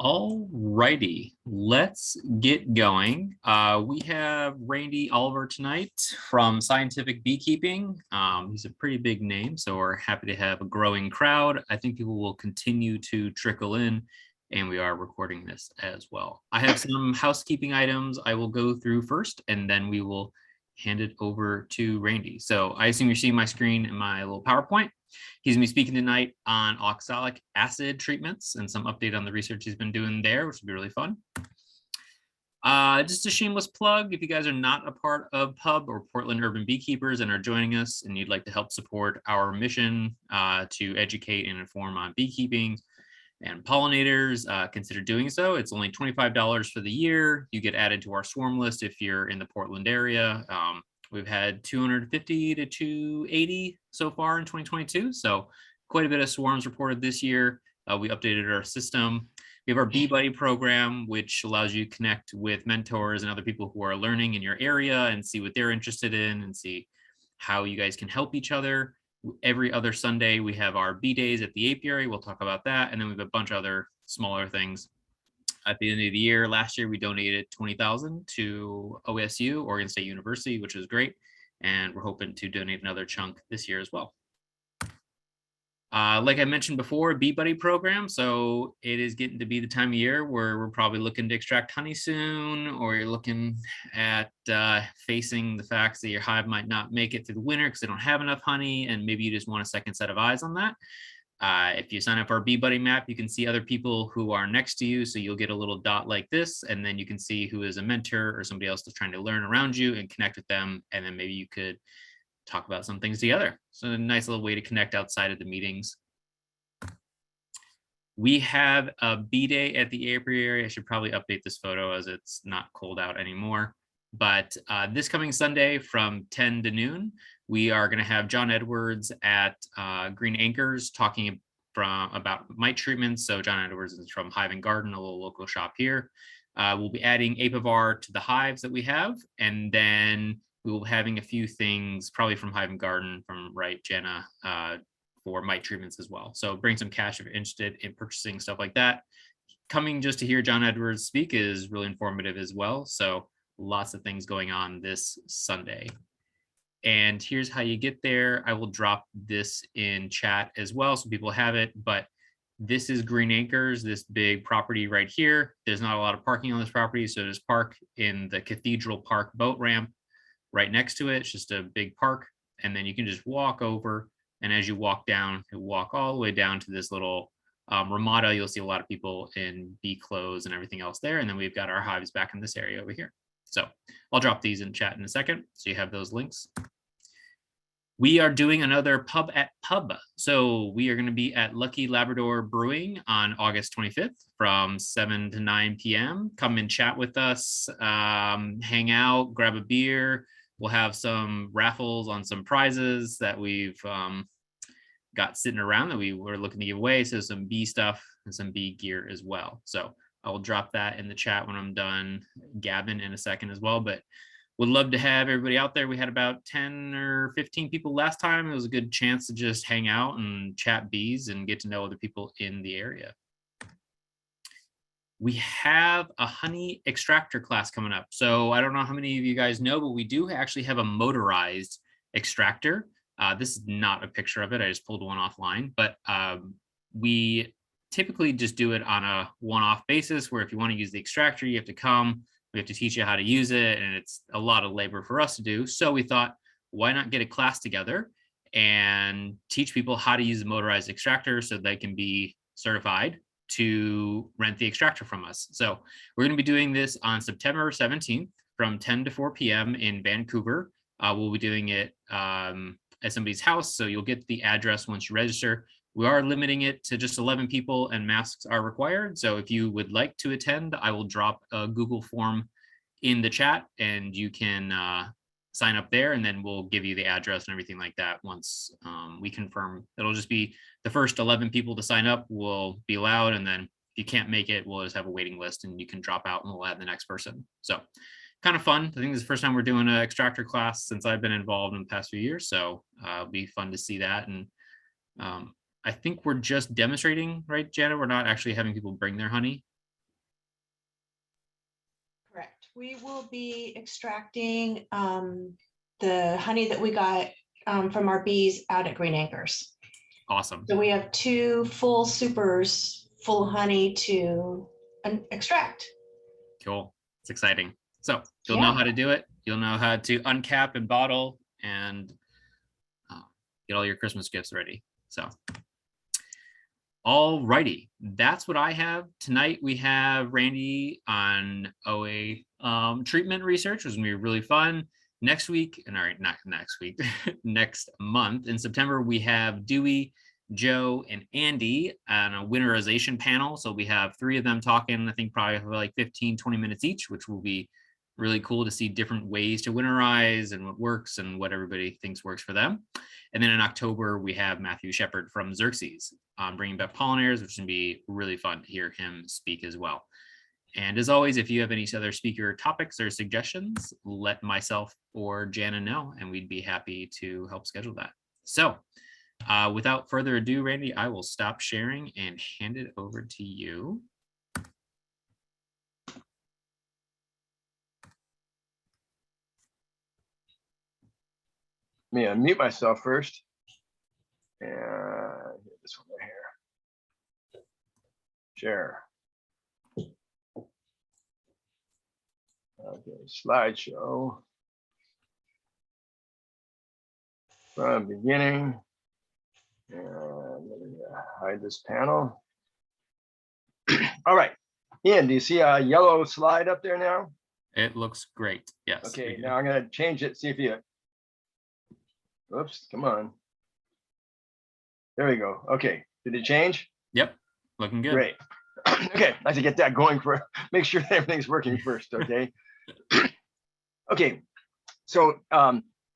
All righty, let's get going. We have Randy Oliver tonight from Scientific Beekeeping. He's a pretty big name, so we're happy to have a growing crowd. I think people will continue to trickle in, and we are recording this as well. I have some housekeeping items I will go through first, and then we will hand it over to Randy. So I assume you're seeing my screen and my little PowerPoint. He's going to be speaking tonight on oxalic acid treatments and some update on the research he's been doing there, which will be really fun. Just a shameless plug, if you guys are not a part of PUB or Portland Urban Beekeepers and are joining us and you'd like to help support our mission to educate and inform on beekeeping and pollinators, consider doing so. It's only $25 for the year. You get added to our swarm list if you're in the Portland area. We've had 250 to 280 so far in 2022. So quite a bit of swarms reported this year. We updated our system. We have our Bee Buddy program, which allows you to connect with mentors and other people who are learning in your area and see what they're interested in and see how you guys can help each other. Every other Sunday, we have our bee days at the apiary. We'll talk about that. And then we have a bunch of other smaller things. At the end of the year, last year, we donated $20,000 to OSU, Oregon State University, which is great. And we're hoping to donate another chunk this year as well. Like I mentioned before, Bee Buddy program. So it is getting to be the time of year where we're probably looking to extract honey soon, or you're looking at facing the facts that your hive might not make it through the winter because they don't have enough honey, and maybe you just want a second set of eyes on that. If you sign up for our Bee Buddy map, you can see other people who are next to you. So you'll get a little dot like this, and then you can see who is a mentor or somebody else that's trying to learn around you and connect with them. And then maybe you could talk about some things together. So a nice little way to connect outside of the meetings. We have a bee day at the apiary. I should probably update this photo as it's not cold out anymore. But this coming Sunday from 10 to noon, we are going to have John Edwards at Green Anchors talking about mite treatments. So John Edwards is from Hive and Garden, a little local shop here. We'll be adding Apivar to the hives that we have, and then we will be having a few things probably from Hive and Garden from Jenna for mite treatments as well. So bring some cash if you're interested in purchasing stuff like that. Coming just to hear John Edwards speak is really informative as well. So lots of things going on this Sunday. And here's how you get there. I will drop this in chat as well so people have it, but this is Green Acres, this big property right here. There's not a lot of parking on this property, so there's park in the Cathedral Park boat ramp right next to it. It's just a big park, and then you can just walk over, and as you walk down, you walk all the way down to this little ramada. You'll see a lot of people in bee clothes and everything else there, and then we've got our hives back in this area over here. So I'll drop these in chat in a second, so you have those links. We are doing another Pub at Pub. So we are going to be at Lucky Labrador Brewing on August 25th from 7 to 9 p.m. Come and chat with us, hang out, grab a beer. We'll have some raffles on some prizes that we've got sitting around that we were looking to give away. So some bee stuff and some bee gear as well. So I will drop that in the chat when I'm done gabbing in a second as well. But would love to have everybody out there. We had about 10 or 15 people last time. It was a good chance to just hang out and chat bees and get to know other people in the area. We have a honey extractor class coming up. So I don't know how many of you guys know, but we do actually have a motorized extractor. This is not a picture of it. I just pulled one offline, but we typically just do it on a one-off basis where if you want to use the extractor, you have to come. We have to teach you how to use it, and it's a lot of labor for us to do. So we thought, why not get a class together and teach people how to use a motorized extractor so they can be certified to rent the extractor from us. So we're going to be doing this on September 17th from 10 to 4 p.m. in Vancouver. We'll be doing it at somebody's house, so you'll get the address once you register. We are limiting it to just 11 people and masks are required. So if you would like to attend, I will drop a Google form in the chat and you can sign up there, and then we'll give you the address and everything like that once we confirm. It'll just be the first 11 people to sign up will be allowed. And then if you can't make it, we'll just have a waiting list and you can drop out and we'll add the next person. So kind of fun. I think this is the first time we're doing an extractor class since I've been involved in the past few years. So it'll be fun to see that. And I think we're just demonstrating, right, Janet? We're not actually having people bring their honey. Correct. We will be extracting the honey that we got from our bees out at Green Acres. Awesome. So we have 2 full supers full of honey to extract. Cool. It's exciting. So you'll know how to do it. You'll know how to uncap and bottle and get all your Christmas gifts ready. So, all righty, that's what I have tonight. We have Randy on OA treatment research, which is gonna be really fun. Next week, and all right, not next week, next month in September, we have Dewey, Joe, and Andy on a winterization panel. So we have 3 of them talking, I think probably for like 15, 20 minutes each, which will be really cool to see different ways to winterize and what works and what everybody thinks works for them. And then in October, we have Matthew Shepard from Xerxes bringing back pollinators, which can be really fun to hear him speak as well. And as always, if you have any other speaker topics or suggestions, let myself or Jana know, and we'd be happy to help schedule that. So without further ado, Randy, I will stop sharing and hand it over to you. Let me unmute myself first. And hit this one right here. Share. Okay, slideshow. From beginning. And let me hide this panel. All right. Ian, do you see a yellow slide up there now? It looks great. Yes. Okay, now I'm going to change it. See if you. Oops, come on. There we go. Okay, did it change? Yep, looking good. Great. Okay, I have to get that going for, make sure that everything's working first, okay? Okay, so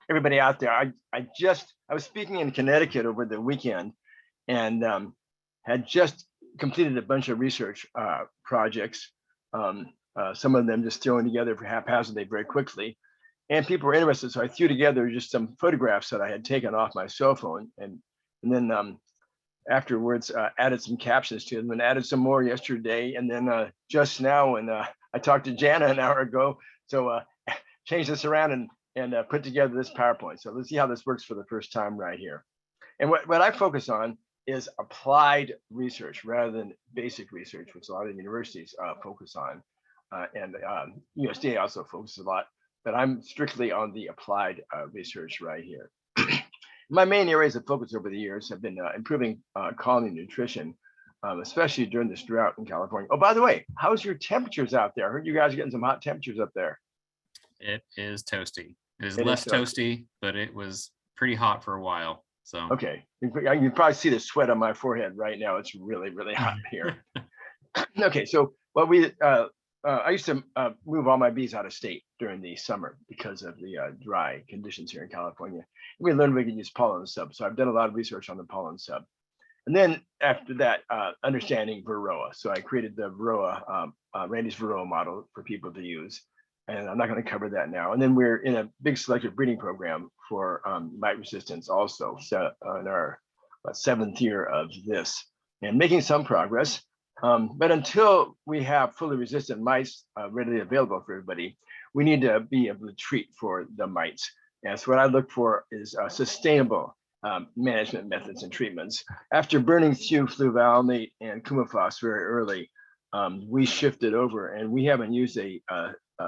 everybody out there, I was speaking in Connecticut over the weekend and had just completed a bunch of research projects, some of them just thrown together for haphazardly very quickly. And people were interested, so I threw together just some photographs that I had taken off my cell phone, and then afterwards added some captions to them and added some more yesterday. And then just now, and I talked to Jana an hour ago, so changed this around and put together this PowerPoint. So let's see how this works for the first time right here. And what I focus on is applied research rather than basic research, which a lot of universities focus on. And USDA also focuses a lot, but I'm strictly on the applied research right here. My main areas of focus over the years have been improving colony nutrition, especially during this drought in California. Oh, by the way, how's your temperatures out there? I heard you guys are getting some hot temperatures up there. It is toasty. It is less toasty, but it was pretty hot for a while. So okay, you can probably see the sweat on my forehead right now. It's really, really hot here. Okay, so what we I used to move all my bees out of state during the summer because of the dry conditions here in California. We learned we could use pollen sub. So I've done a lot of research on the pollen sub. And then after that, understanding Varroa. So I created the Varroa, Randy's Varroa model for people to use. And I'm not going to cover that now. And then we're in a big selective breeding program for mite resistance also, so in our 7th year of this, and making some progress. But until we have fully resistant mites readily available for everybody, we need to be able to treat for the mites. And so what I look for is sustainable management methods and treatments. After burning through fluvalinate and Coumaphos very early, we shifted over and we haven't used a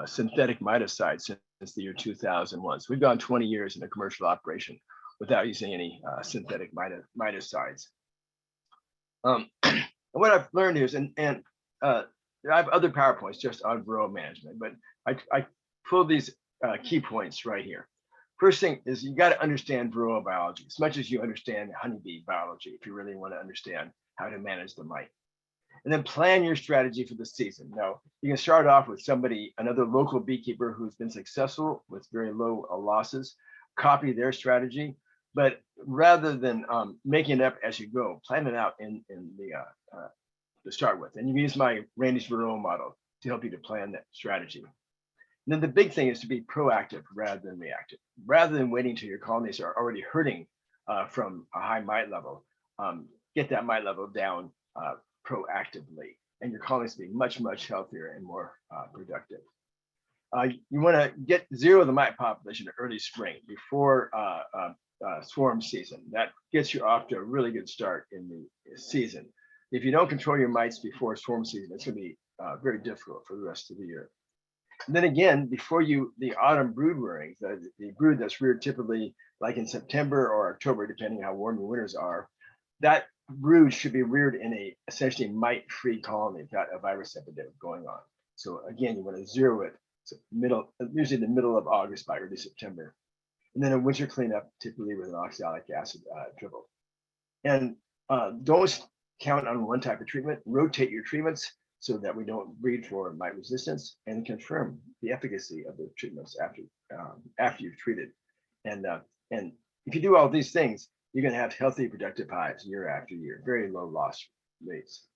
synthetic miticide since the year 2001. So we've gone 20 years in a commercial operation without using any synthetic miticides. And what I've learned is, and I have other PowerPoints just on Varroa management, but I pulled these key points right here. First thing is you got to understand Varroa biology as much as you understand honeybee biology if you really want to understand how to manage the mite. And then plan your strategy for the season. Now, you can start off with somebody, another local beekeeper who's been successful with very low losses, copy their strategy, but rather than making it up as you go, plan it out in the to start with. And you can use my Randy's Varroa model to help you to plan that strategy. And then the big thing is to be proactive rather than reactive. Rather than waiting till your colonies are already hurting from a high mite level, get that mite level down proactively, and your colonies will be much, much healthier and more productive. you want to get zero the mite population in early spring before swarm season. That gets you off to a really good start in the season. If you don't control your mites before swarm season, it's going to be very difficult for the rest of the year. And then again, before the autumn brood rearing, the brood that's reared typically like in September or October, depending how warm the winters are, that brood should be reared in a essentially mite-free colony without a virus epidemic going on. So again, you want to zero it usually the middle of August by early September. And then a winter cleanup, typically with an oxalic acid dribble. And don't count on one type of treatment. Rotate your treatments so that we don't breed for mite resistance, and confirm the efficacy of the treatments after you've treated. And if you do all these things, you're going to have healthy, productive hives year after year, very low loss rates.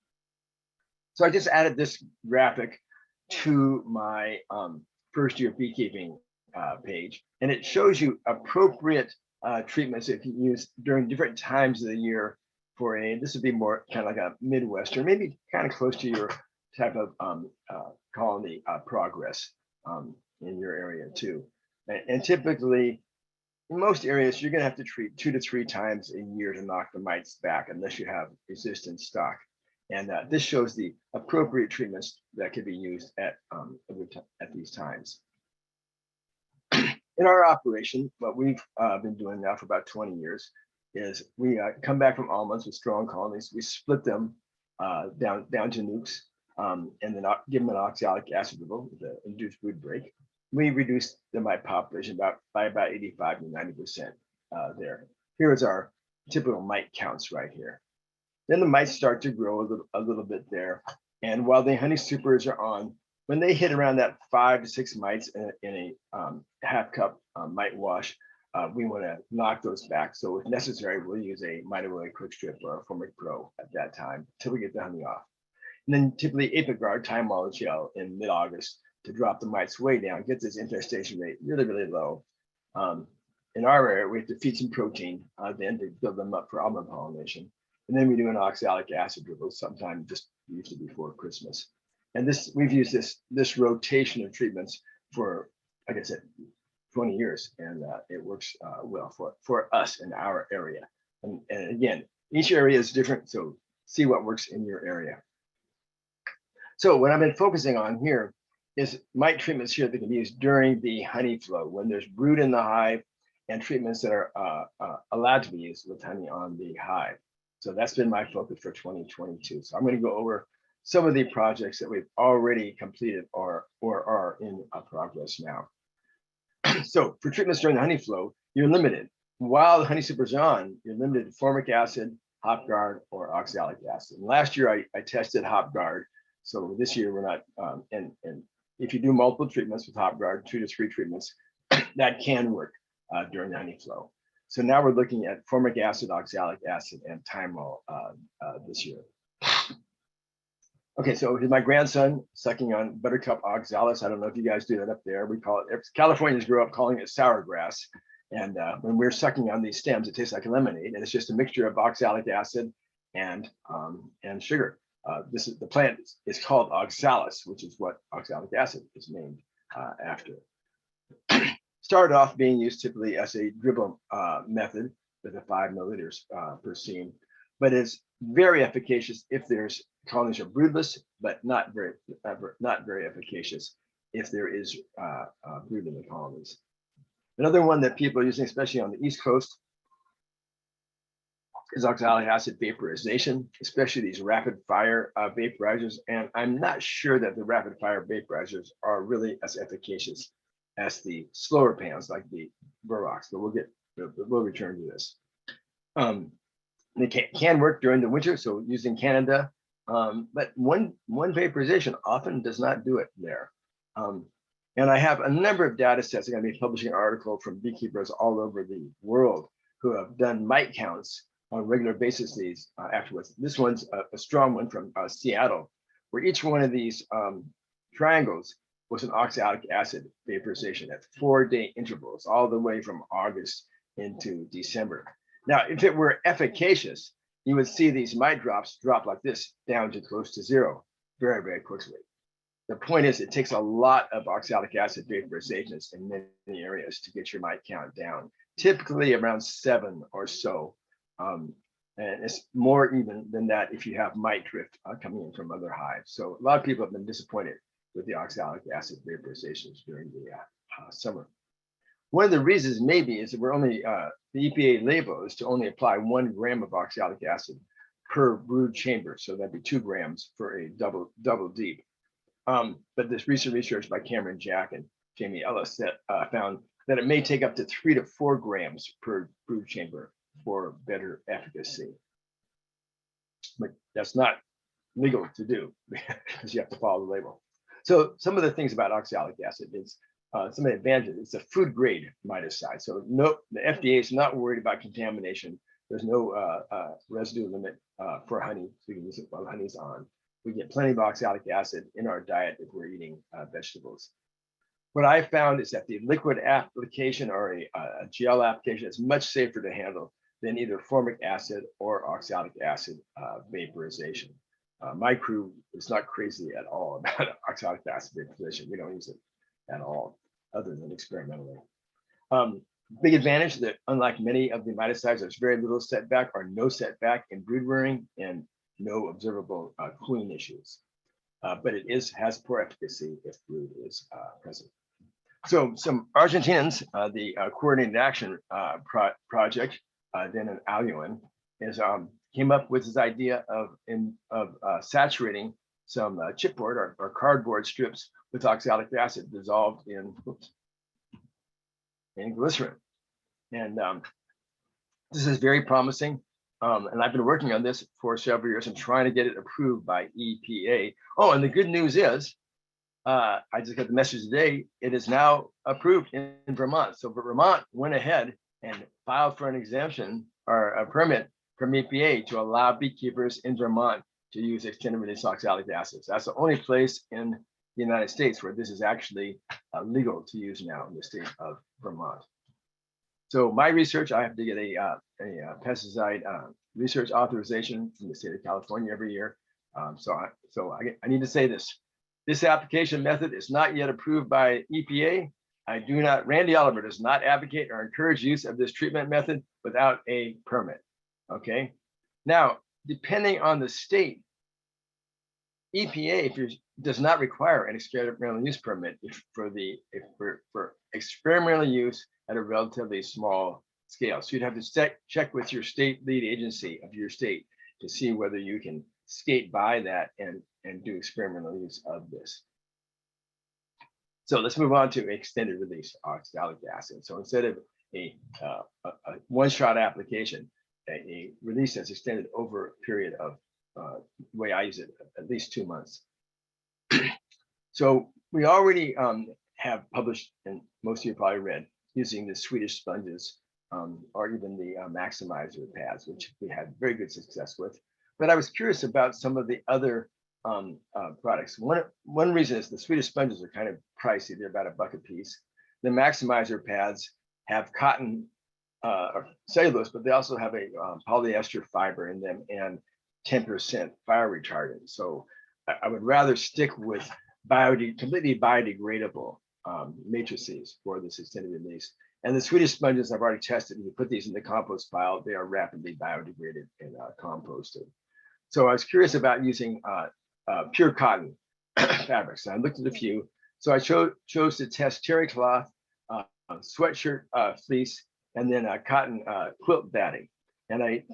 So I just added this graphic to my first year beekeeping page, and it shows you appropriate treatments if you use during different times of the year for this would be more kind of like a Midwestern, maybe kind of close to your type of colony progress in your area too. And typically, in most areas, you're going to have to treat 2 to 3 times a year to knock the mites back, unless you have resistant stock. And this shows the appropriate treatments that could be used at these times. In our operation, what we've been doing now for about 20 years is we come back from almonds with strong colonies. We split them down to nukes, and then give them an oxalic acid dribble with the induced brood break. We reduce the mite population by about 85 to 90% there. Here is our typical mite counts right here. Then the mites start to grow a little bit there. And while the honey supers are on, when they hit around that 5 to 6 mites in a half cup mite wash, we want to knock those back. So if necessary, we'll use a Mitoid Quick Strip or a Formic Pro at that time until we get the honey off. And then typically Apiguard Time-Wall gel in mid-August to drop the mites way down, get this infestation rate really, really low. In our area, we have to feed some protein then to build them up for almond pollination. And then we do an oxalic acid dribble sometime just usually before Christmas. And we've used this rotation of treatments for, like I said, 20 years, and it works well for us in our area. And again, each area is different, so see what works in your area. So what I've been focusing on here is mite treatments here that can be used during the honey flow, when there's brood in the hive, and treatments that are allowed to be used with honey on the hive. So that's been my focus for 2022. So I'm going to go over some of the projects that we've already completed or are in progress now. So for treatments during the honey flow, you're limited. While the honey super's on, you're limited to formic acid, HopGuard, or oxalic acid. And last year I tested HopGuard. So this year we're not, and if you do multiple treatments with HopGuard, 2 to 3 treatments, that can work during the honey flow. So now we're looking at formic acid, oxalic acid, and Time-Wall this year. Okay, so here's my grandson sucking on Buttercup oxalis. I don't know if you guys do that up there. We call it, Californians grew up calling it sour grass. And when we're sucking on these stems, it tastes like lemonade, and it's just a mixture of oxalic acid and sugar. The plant is called oxalis, which is what oxalic acid is named after. Started off being used typically as a dribble method with a 5 milliliters per seam, but it's very efficacious if there's colonies are broodless, but not very efficacious if there is brood in the colonies. Another one that people are using, especially on the East Coast, is oxalic acid vaporization, especially these rapid fire vaporizers. And I'm not sure that the rapid fire vaporizers are really as efficacious as the slower pans like the Burrox, but we'll return to this. They can work during the winter, so using Canada, but one vaporization often does not do it there. And I have a number of data sets. I'm going to be publishing an article from beekeepers all over the world who have done mite counts on a regular basis these afterwards. This one's a strong one from Seattle, where each one of these triangles was an oxalic acid vaporization at 4-day intervals, all the way from August into December. Now, if it were efficacious, you would see these mite drops drop like this down to close to 0 very, very quickly. the point is, it takes a lot of oxalic acid vaporizations in many areas to get your mite count down, typically around 7 or so. And it's more even than that if you have mite drift coming in from other hives. So a lot of people have been disappointed with the oxalic acid vaporizations during the summer. One of the reasons maybe is that we're only, the EPA label is to only apply 1 gram of oxalic acid per brood chamber. So that'd be 2 grams for a double deep. But this recent research by Cameron Jack and Jamie Ellis that found that it may take up to 3 to 4 grams per brood chamber for better efficacy. But that's not legal to do because you have to follow the label. So some of the things about oxalic acid is some of the advantages. It's a food grade miticide. So no, the FDA is not worried about contamination. There's no residue limit for honey, so we can use it while honey's on. We get plenty of oxalic acid in our diet if we're eating vegetables. What I found is that the liquid application or a gel application is much safer to handle than either formic acid or oxalic acid vaporization. My crew is not crazy at all about oxalic acid vaporization. We don't use it at all, other than experimentally. Big advantage that unlike many of the miticides, there's very little setback or no setback in brood rearing and no observable queen issues. But it has poor efficacy if brood is present. So some Argentinians, the Coordinated Action Project, then an Aluin, is came up with this idea of saturating some chipboard or cardboard strips with oxalic acid dissolved in glycerin. And this is very promising. And I've been working on this for several years and trying to get it approved by EPA. Oh, and the good news is, I just got the message today, it is now approved in Vermont. So Vermont went ahead and filed for an exemption or a permit from EPA to allow beekeepers in Vermont to use extended release oxalic acids. That's the only place in the United States where this is actually legal to use now in the state of Vermont. So my research, I have to get a pesticide research authorization from the state of California every year. So I need to say this. This application method is not yet approved by EPA. Randy Oliver does not advocate or encourage use of this treatment method without a permit, okay? Now, depending on the state, EPA does not require an experimental use permit for experimental use at a relatively small scale. So you'd have to check with your state lead agency of your state to see whether you can skate by that and do experimental use of this. So let's move on to extended release oxalic acid. So instead of a one-shot application, a release that's extended over a period of, the way I use it, at least 2 months. So we already have published, and most of you probably read, using the Swedish sponges or even the maximizer pads, which we had very good success with. But I was curious about some of the other products. One reason is the Swedish sponges are kind of pricey. They're about $1 a piece. The maximizer pads have cotton or cellulose, but they also have a polyester fiber in them and 10% fire retardant. So I would rather stick with completely biodegradable matrices for this extended release. And the Swedish sponges I've already tested. You put these in the compost pile, they are rapidly biodegraded and composted. So I was curious about using pure cotton fabrics. I looked at a few. So I chose to test terry cloth, sweatshirt fleece, and then cotton quilt batting. And I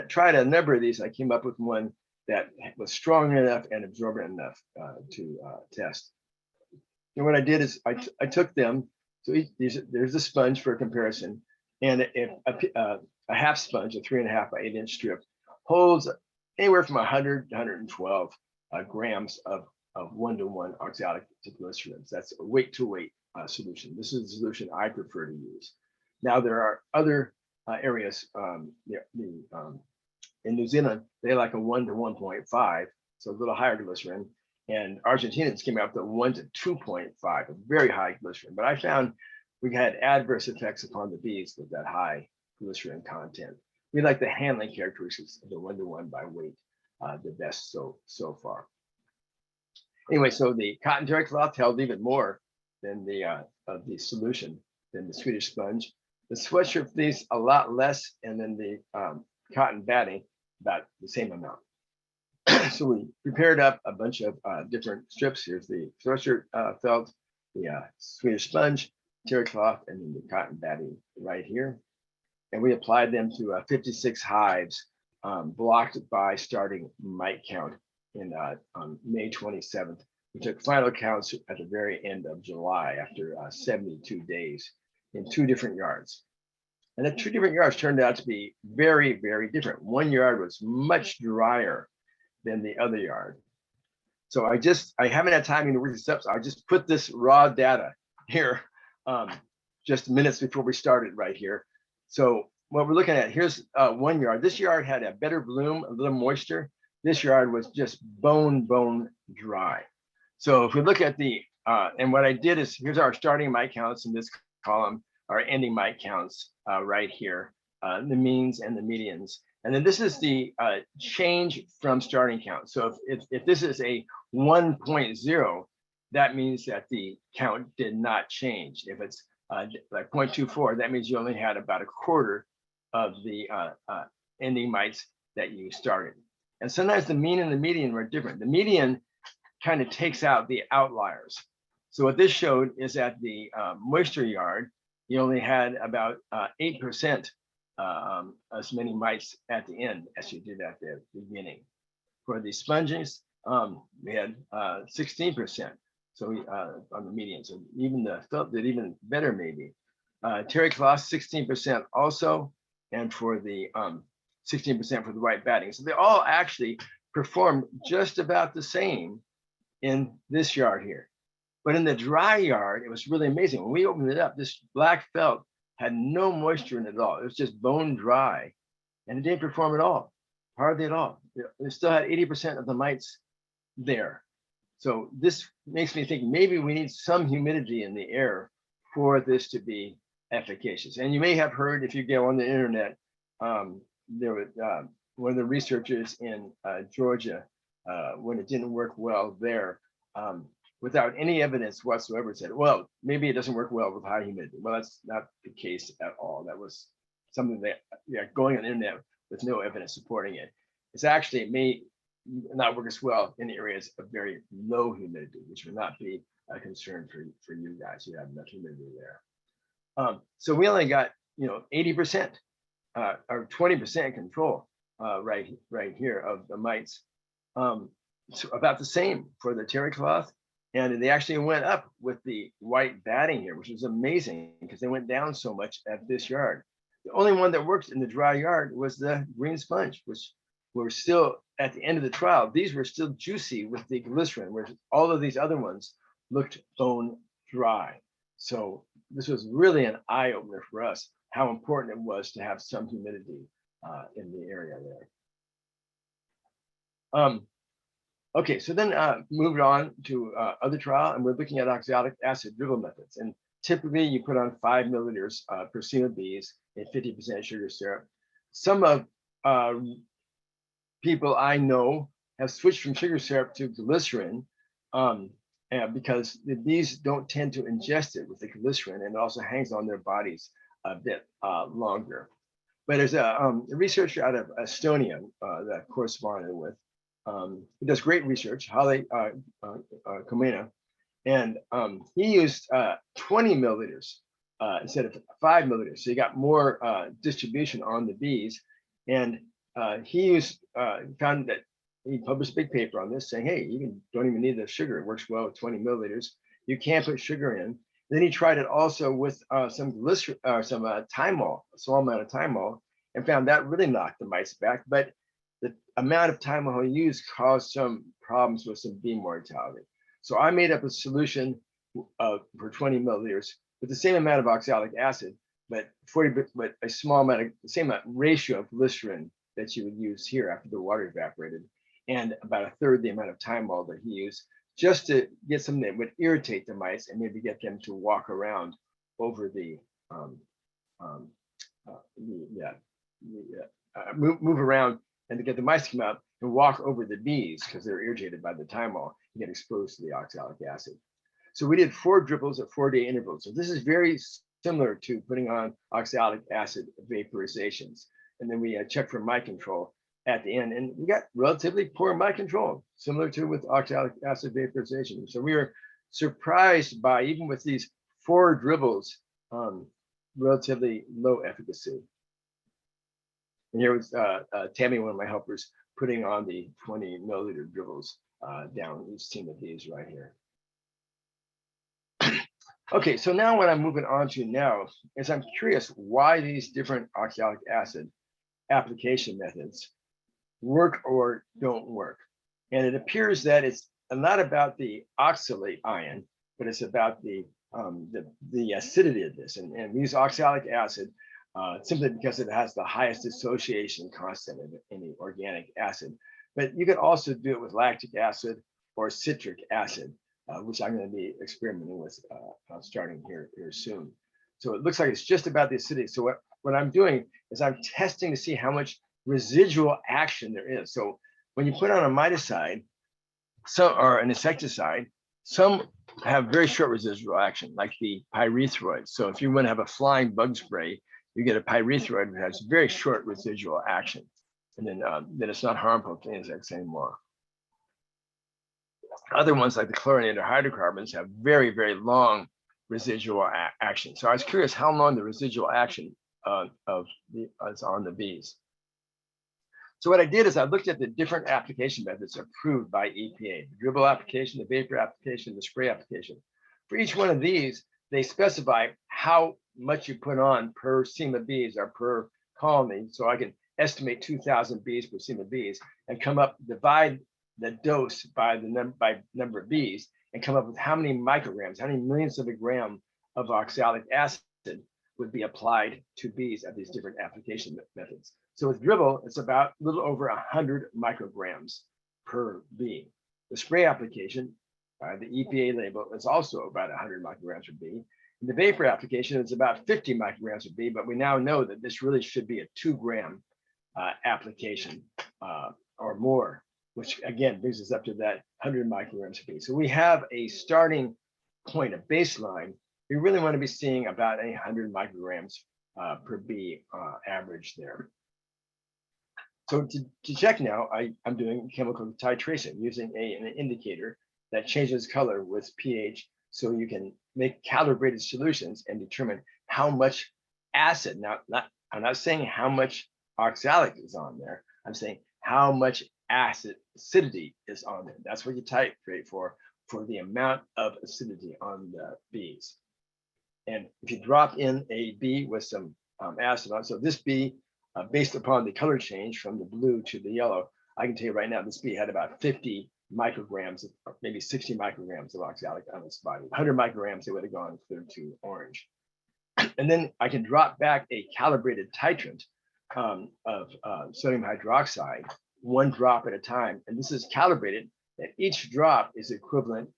tried a number of these. I came up with one that was strong enough and absorbent enough to test. And what I did is I took them. So there's a sponge for comparison, and if a half sponge, a 3.5 by 8 inch strip, holds anywhere from 100 to 112 grams of 1-to-1 oxalic glycerin. That's a weight to weight solution. This is the solution I prefer to use. Now there are other areas. In New Zealand, they like a 1 to 1.5, so a little higher glycerin. And Argentinians came out with a 1 to 2.5, a very high glycerin. But I found we had adverse effects upon the bees with that high glycerin content. We like the handling characteristics of the 1-to-1 by weight the best so far. Anyway, so the cotton terry cloth held even more than the of the solution than the Swedish sponge. The sweatshirt fleece a lot less, and then the cotton batting about the same amount. So we prepared up a bunch of different strips. Here's the sweatshirt felt, the Swedish sponge, terry cloth, and then the cotton batting right here. And we applied them to 56 hives blocked by starting mite count on May 27th. We took final counts at the very end of July after 72 days in 2 different yards. And the 2 different yards turned out to be very, very different. One yard was much drier than the other yard. So I haven't had time to work this up. So I just put this raw data here just minutes before we started right here. So what we're looking at, here's 1 yard. This yard had a better bloom, a little moisture. This yard was just bone dry. So if we look at the, and what I did is, here's our starting mite counts in this column, our ending mite counts right here, the means and the medians. And then this is the change from starting count. So if this is a 1.0, that means that the count did not change. If it's like 0.24, that means you only had about a quarter of the ending mites that you started. And sometimes the mean and the median were different. The median kind of takes out the outliers. So what this showed is that the moisture yard, you only had about 8% as many mites at the end as you did at the beginning. For the sponges, we had 16%. So on the median, so even the felt did even better maybe. Terry cloth 16% also, and for the 16% for the white batting. So they all actually performed just about the same in this yard here. But in the dry yard, it was really amazing. When we opened it up, this black felt had no moisture in it at all. It was just bone dry, and it didn't perform at all, hardly at all. It still had 80% of the mites there. So this makes me think maybe we need some humidity in the air for this to be efficacious. And you may have heard, if you go on the internet, there was one of the researchers in Georgia, when it didn't work well there, without any evidence whatsoever, said, well, maybe it doesn't work well with high humidity. Well, that's not the case at all. That was something that, going on the internet with no evidence supporting it. It's actually, it may not work as well in areas of very low humidity, which would not be a concern for you guys. You have enough humidity there. So we only got 80% or 20% control right here of the mites. So about the same for the terry cloth, and they actually went up with the white batting here, which was amazing because they went down so much at this yard. The only one that worked in the dry yard was the green sponge, which were still at the end of the trial. These were still juicy with the glycerin, whereas all of these other ones looked bone dry. So this was really an eye opener for us, how important it was to have some humidity in the area there. Okay, so then moved on to other trial, and we're looking at oxalic acid dribble methods. And typically you put on 5 milliliters per seam of bees in 50% sugar syrup. Some of people I know have switched from sugar syrup to glycerin because the bees don't tend to ingest it with the glycerin, and it also hangs on their bodies a bit longer. But there's a researcher out of Estonia that I corresponded with, who does great research, Halle Komena, and he used 20 milliliters instead of 5 milliliters. So you got more distribution on the bees. And he found that he published a big paper on this saying, hey, you don't even need the sugar. It works well with 20 milliliters. You can't put sugar in. Then he tried it also with some glycerin, some Thymol, a small amount of Thymol, and found that really knocked the mice back. But the amount of Thymol he used caused some problems with some bee mortality. So I made up a solution for 20 milliliters with the same amount of oxalic acid, but a small amount of the same ratio of glycerin that you would use here after the water evaporated, and about a third the amount of Thymol that he used, just to get something that would irritate the mice and maybe get them to walk around over move around, and to get the mice to come out and walk over the bees because they're irritated by the Thymol. get exposed to the oxalic acid. So we did 4 dribbles at 4-day intervals. So this is very similar to putting on oxalic acid vaporizations. And then we checked for mic control at the end, and we got relatively poor mic control, similar to with oxalic acid vaporization. So we were surprised by, even with these 4 dribbles, relatively low efficacy. And here was Tammy, one of my helpers, putting on the 20 milliliter dribbles down each team of these right here. Okay, so now what I'm moving on to now is I'm curious why these different oxalic acid application methods work or don't work. And it appears that it's not about the oxalate ion, but it's about the acidity of this. And we use oxalic acid simply because it has the highest association constant of any organic acid. But you could also do it with lactic acid or citric acid, which I'm going to be experimenting with starting here soon. So it looks like it's just about the acidity. So what I'm doing is I'm testing to see how much residual action there is. So when you put on a miticide, or an insecticide, some have very short residual action, like the pyrethroid. So if you want to have a flying bug spray, you get a pyrethroid that has very short residual action, and then it's not harmful to insects anymore. Other ones, like the chlorinated hydrocarbons, have very, very long residual action. So I was curious how long the residual action is on the bees. So what I did is I looked at the different application methods approved by EPA: the dribble application, the vapor application, the spray application. For each one of these, they specify how much you put on per seam of bees or per colony. So I can estimate 2,000 bees per seam of bees and come up, divide the dose by the number of bees, and come up with how many micrograms, how many millionths of a gram of oxalic acid would be applied to bees at these different application methods. So with dribble, it's about a little over 100 micrograms per bee. The spray application, the EPA label, is also about 100 micrograms per bee. In the vapor application, it's about 50 micrograms per bee, but we now know that this really should be a 2-gram application or more, which again brings us up to that 100 micrograms per bee. So we have a starting point, a baseline. We really want to be seeing about 100 micrograms per bee average there. So to check now, I'm doing chemical titration using an indicator that changes color with pH, so you can make calibrated solutions and determine how much acid. Now, I'm not saying how much oxalic is on there. I'm saying how much acidity is on there. That's what you titrate for the amount of acidity on the bees. And if you drop in a bee with some acid on, so this bee, based upon the color change from the blue to the yellow, I can tell you right now, this bee had about 50 micrograms, or maybe 60 micrograms of oxalic on its body. 100 micrograms, it would have gone clear to orange. And then I can drop back a calibrated titrant of sodium hydroxide, 1 drop at a time. And this is calibrated, and each drop is equivalent,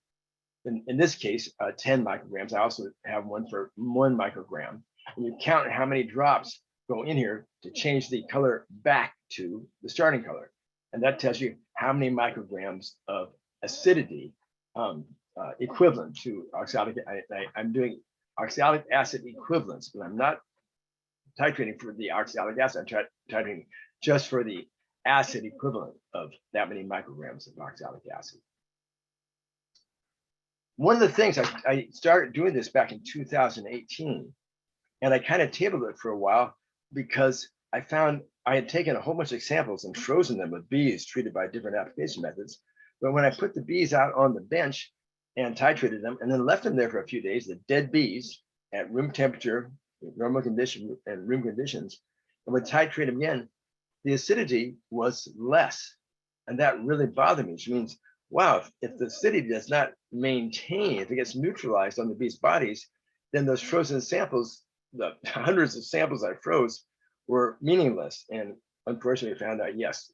in this case, 10 micrograms. I also have one for 1 microgram. And you count how many drops go in here to change the color back to the starting color. And that tells you how many micrograms of acidity equivalent to oxalic. I'm doing oxalic acid equivalents, but I'm not titrating for the oxalic acid. I'm titrating just for the acid equivalent of that many micrograms of oxalic acid. One of the things, I started doing this back in 2018, and I kind of tabled it for a while because I found I had taken a whole bunch of samples and frozen them with bees treated by different application methods. But when I put the bees out on the bench and titrated them and then left them there for a few days, the dead bees at room temperature, normal condition and room conditions, and would titrate them again, the acidity was less. And that really bothered me, which means, wow, if the acidity does not maintain, if it gets neutralized on the bees' bodies, then those frozen samples, the hundreds of samples I froze, were meaningless. And unfortunately, I found out, yes,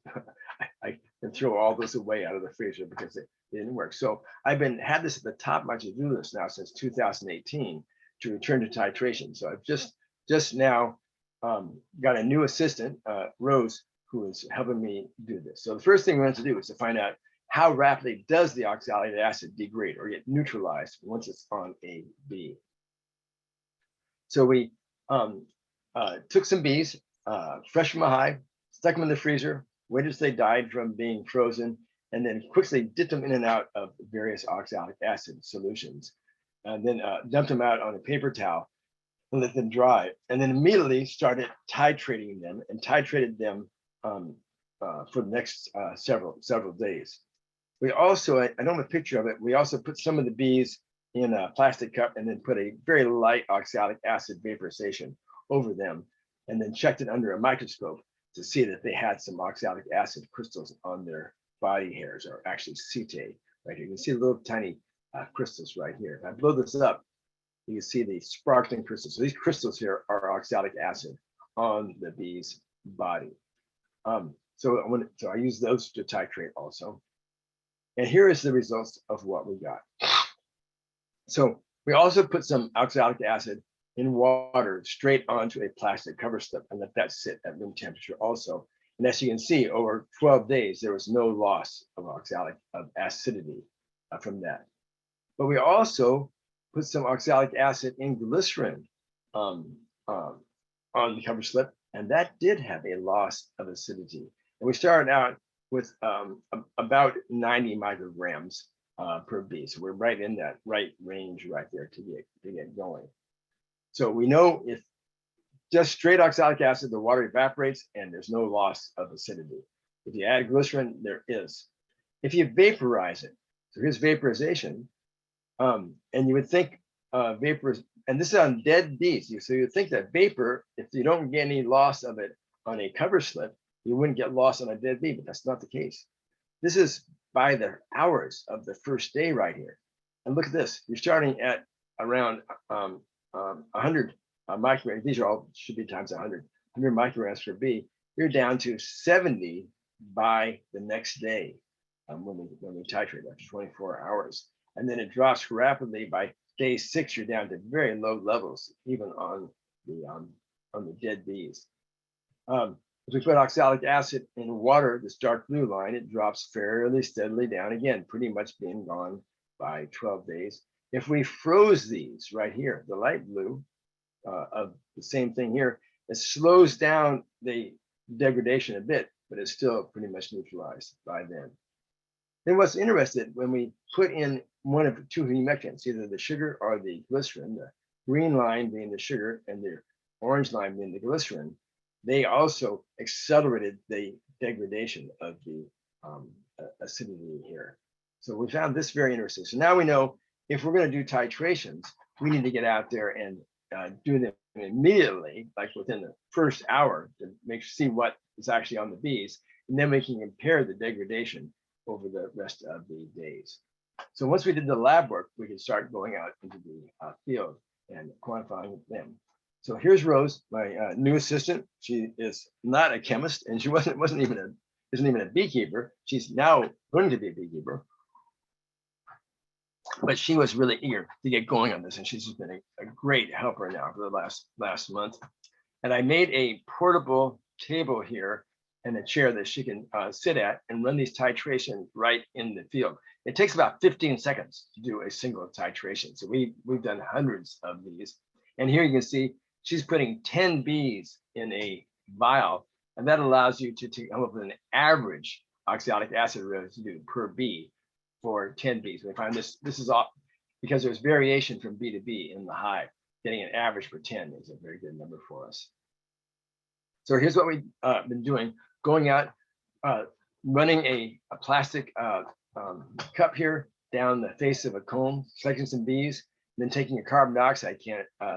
I can throw all those away out of the freezer because it didn't work. So I've had this at the top of my to-do list now since 2018 to return to titration. So I've just now got a new assistant, Rose, who is helping me do this. So the first thing we want to do is to find out how rapidly does the oxalic acid degrade or get neutralized once it's on a bee. So we took some bees, fresh from a hive, stuck them in the freezer, waited till they died from being frozen, and then quickly dipped them in and out of various oxalic acid solutions, and then dumped them out on a paper towel and let them dry, and then immediately started titrating them and titrated them for the next several days. We also, I don't have a picture of it, we also put some of the bees in a plastic cup and then put a very light oxalic acid vaporization over them, and then checked it under a microscope to see that they had some oxalic acid crystals on their body hairs, or actually setae right here. You can see little tiny crystals right here. If I blow this up, you can see the sparkling crystals. So these crystals here are oxalic acid on the bee's body. So I use those to titrate also. And here is the results of what we got. So we also put some oxalic acid in water straight onto a plastic cover slip and let that sit at room temperature also. And as you can see, over 12 days, there was no loss of acidity from that. But we also put some oxalic acid in glycerin on the cover slip, and that did have a loss of acidity. And we started out with about 90 micrograms per bee. So we're right in that right range right there to get going. So we know if just straight oxalic acid, the water evaporates and there's no loss of acidity. If you add glycerin, there is. If you vaporize it, so here's vaporization, and you would think vapor, and this is on dead bees. So you would think that vapor, if you don't get any loss of it on a cover slip, you wouldn't get lost on a dead bee, but that's not the case. This is by the hours of the first day right here. And look at this, you're starting at around 100 micrograms. These are all should be times 100 micrograms per bee. You're down to 70 by the next day when we titrate after 24 hours. And then it drops rapidly. By day 6, you're down to very low levels, even on the dead bees. If we put oxalic acid in water, this dark blue line, it drops fairly steadily down again, pretty much being gone by 12 days. If we froze these right here, the light blue of the same thing here, it slows down the degradation a bit, but it's still pretty much neutralized by then. Then what's interesting, when we put in one of two humectants, either the sugar or the glycerin, the green line being the sugar and the orange line being the glycerin, they also accelerated the degradation of the acidity here. So we found this very interesting. So now we know if we're going to do titrations, we need to get out there and do them immediately, like within the first hour, to see what is actually on the bees, and then we can compare the degradation over the rest of the days. So once we did the lab work, we can start going out into the field and quantifying them. So here's Rose, my new assistant. She is not a chemist, and she isn't even a beekeeper. She's now learning to be a beekeeper, but she was really eager to get going on this, and she's just been a great helper now for the last month. And I made a portable table here and a chair that she can sit at and run these titrations right in the field. It takes about 15 seconds to do a single titration. So we've done hundreds of these. And here you can see she's putting 10 bees in a vial, and that allows you to come up with an average oxalic acid residue per bee for 10 bees. We find this is all because there's variation from bee to bee in the hive. Getting an average for 10 is a very good number for us. So here's what we've been doing: going out, running a plastic cup here down the face of a comb, selecting some bees, then taking a carbon dioxide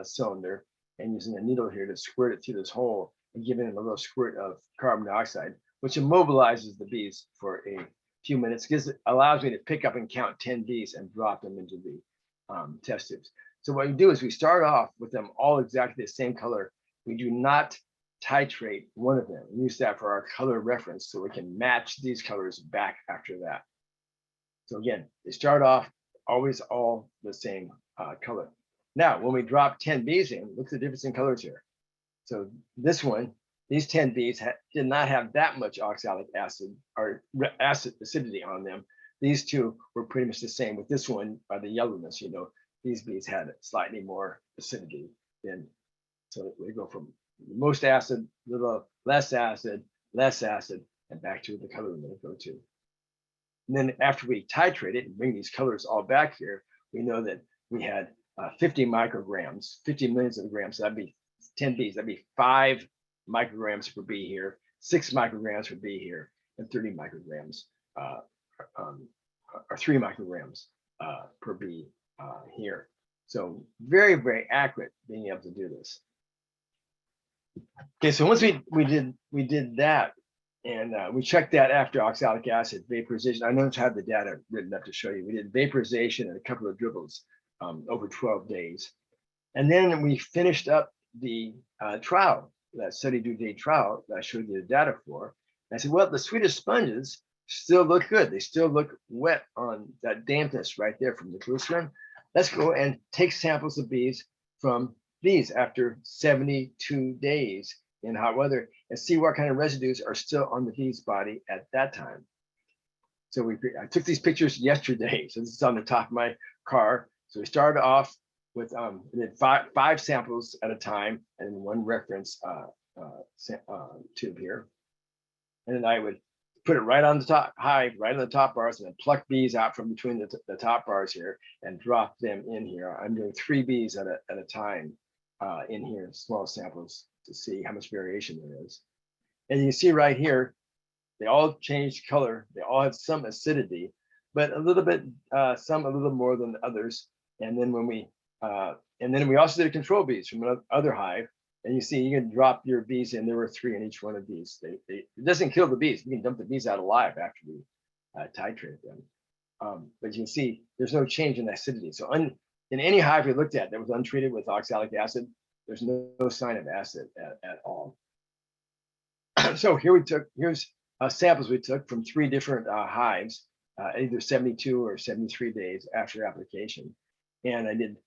cylinder and using a needle here to squirt it through this hole and giving it a little squirt of carbon dioxide, which immobilizes the bees for a few minutes, allows me to pick up and count 10 bees and drop them into the test tubes. So what we do is we start off with them all exactly the same color. We do not titrate one of them. We use that for our color reference so we can match these colors back after that. So again, they start off always all the same color. Now, when we drop 10 bees in, look at the difference in colors here. So this one, these 10 bees did not have that much oxalic acid or acidity on them, these two were pretty much the same. With this one, by the yellowness, these bees had slightly more acidity than, so we go from most acid, little less acid, and back to the color we're going to go to. And then after we titrate it and bring these colors all back here, we know that we had 50 micrograms, 50 millions of grams. So that'd be 10 bees. That'd be 5 micrograms per bee here, 6 micrograms per bee here, and 30 micrograms or 3 micrograms per bee here. So very, very accurate being able to do this. Okay, so once we did that, and we checked that after oxalic acid vaporization. I don't have the data written up to show you. We did vaporization and a couple of dribbles over 12 days. And then we finished up the trial, that study due date trial that I showed you the data for. And I said, well, the Swedish sponges still look good. They still look wet on that dampness right there from the glycerin. Let's go and take samples of bees from these after 72 days in hot weather and see what kind of residues are still on the bee's body at that time. So I took these pictures yesterday. So this is on the top of my car. So we started off with we did five samples at a time and one reference tube here. And then I would put it right on the top hive, right on the top bars, and then pluck bees out from between the top bars here and drop them in here. I'm doing 3 bees at a time in here, small samples to see how much variation there is. And you see right here, they all changed color. They all have some acidity, but a little bit, some a little more than others. And then when we also did control bees from another hive. And you see, you can drop your bees in. There were 3 in each one of these. It doesn't kill the bees. You can dump the bees out alive after we titrate them. But you can see there's no change in acidity. So in any hive we looked at that was untreated with oxalic acid, there's no sign of acid at all. So here's samples we took from 3 different hives, either 72 or 73 days after application. And I did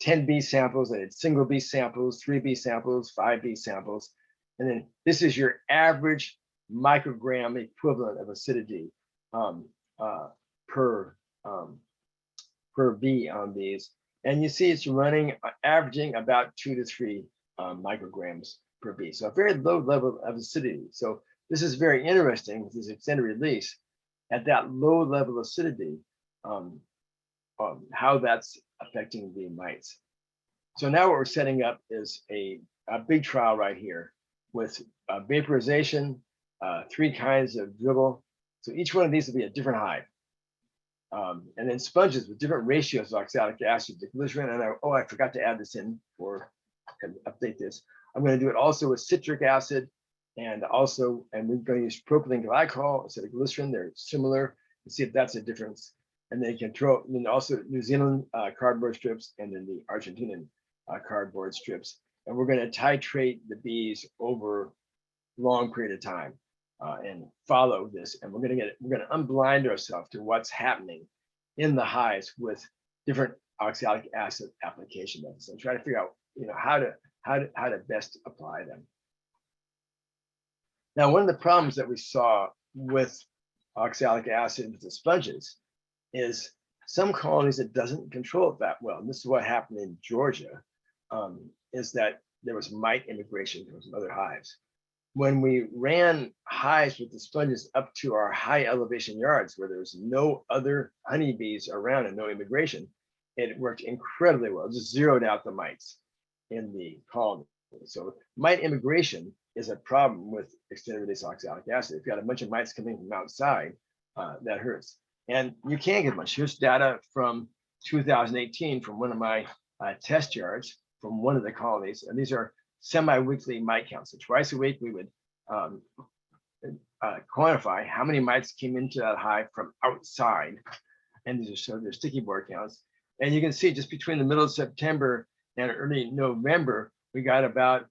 10 bee samples. I did single bee samples, 3 bee samples, 5 bee samples. And then this is your average microgram equivalent of acidity per bee on these. And you see it's running, averaging about 2 to 3 micrograms per bee. So a very low level of acidity. So this is very interesting with this extended release at that low level of acidity, how that's affecting the mites. So now what we're setting up is a big trial right here with vaporization, 3 kinds of dribble. So each one of these will be a different hive. And then sponges with different ratios of oxalic acid to glycerin. And I forgot to add this in for update this. I'm going to do it also with citric acid and we're going to use propylene glycol instead of glycerin. They're similar and see if that's a difference. And then then also New Zealand cardboard strips and then the Argentinian cardboard strips. And we're going to titrate the bees over a long period of time and follow this. And we're going to unblind ourselves to what's happening in the hives with different oxalic acid application methods and try to figure out how to best apply them. Now, one of the problems that we saw with oxalic acid with the sponges is some colonies it doesn't control it that well. And this is what happened in Georgia, is that there was mite immigration from some other hives. When we ran hives with the sponges up to our high elevation yards where there was no other honeybees around and no immigration, it worked incredibly well. It just zeroed out the mites in the colony. So mite immigration is a problem with extended release oxalic acid. If you got a bunch of mites coming from outside, that hurts. And you can't get much. Here's data from 2018 from one of my test yards from one of the colonies. And these are semi-weekly mite counts. So twice a week, we would quantify how many mites came into that hive from outside. And these are their sticky board counts. And you can see just between the middle of September and early November, we got about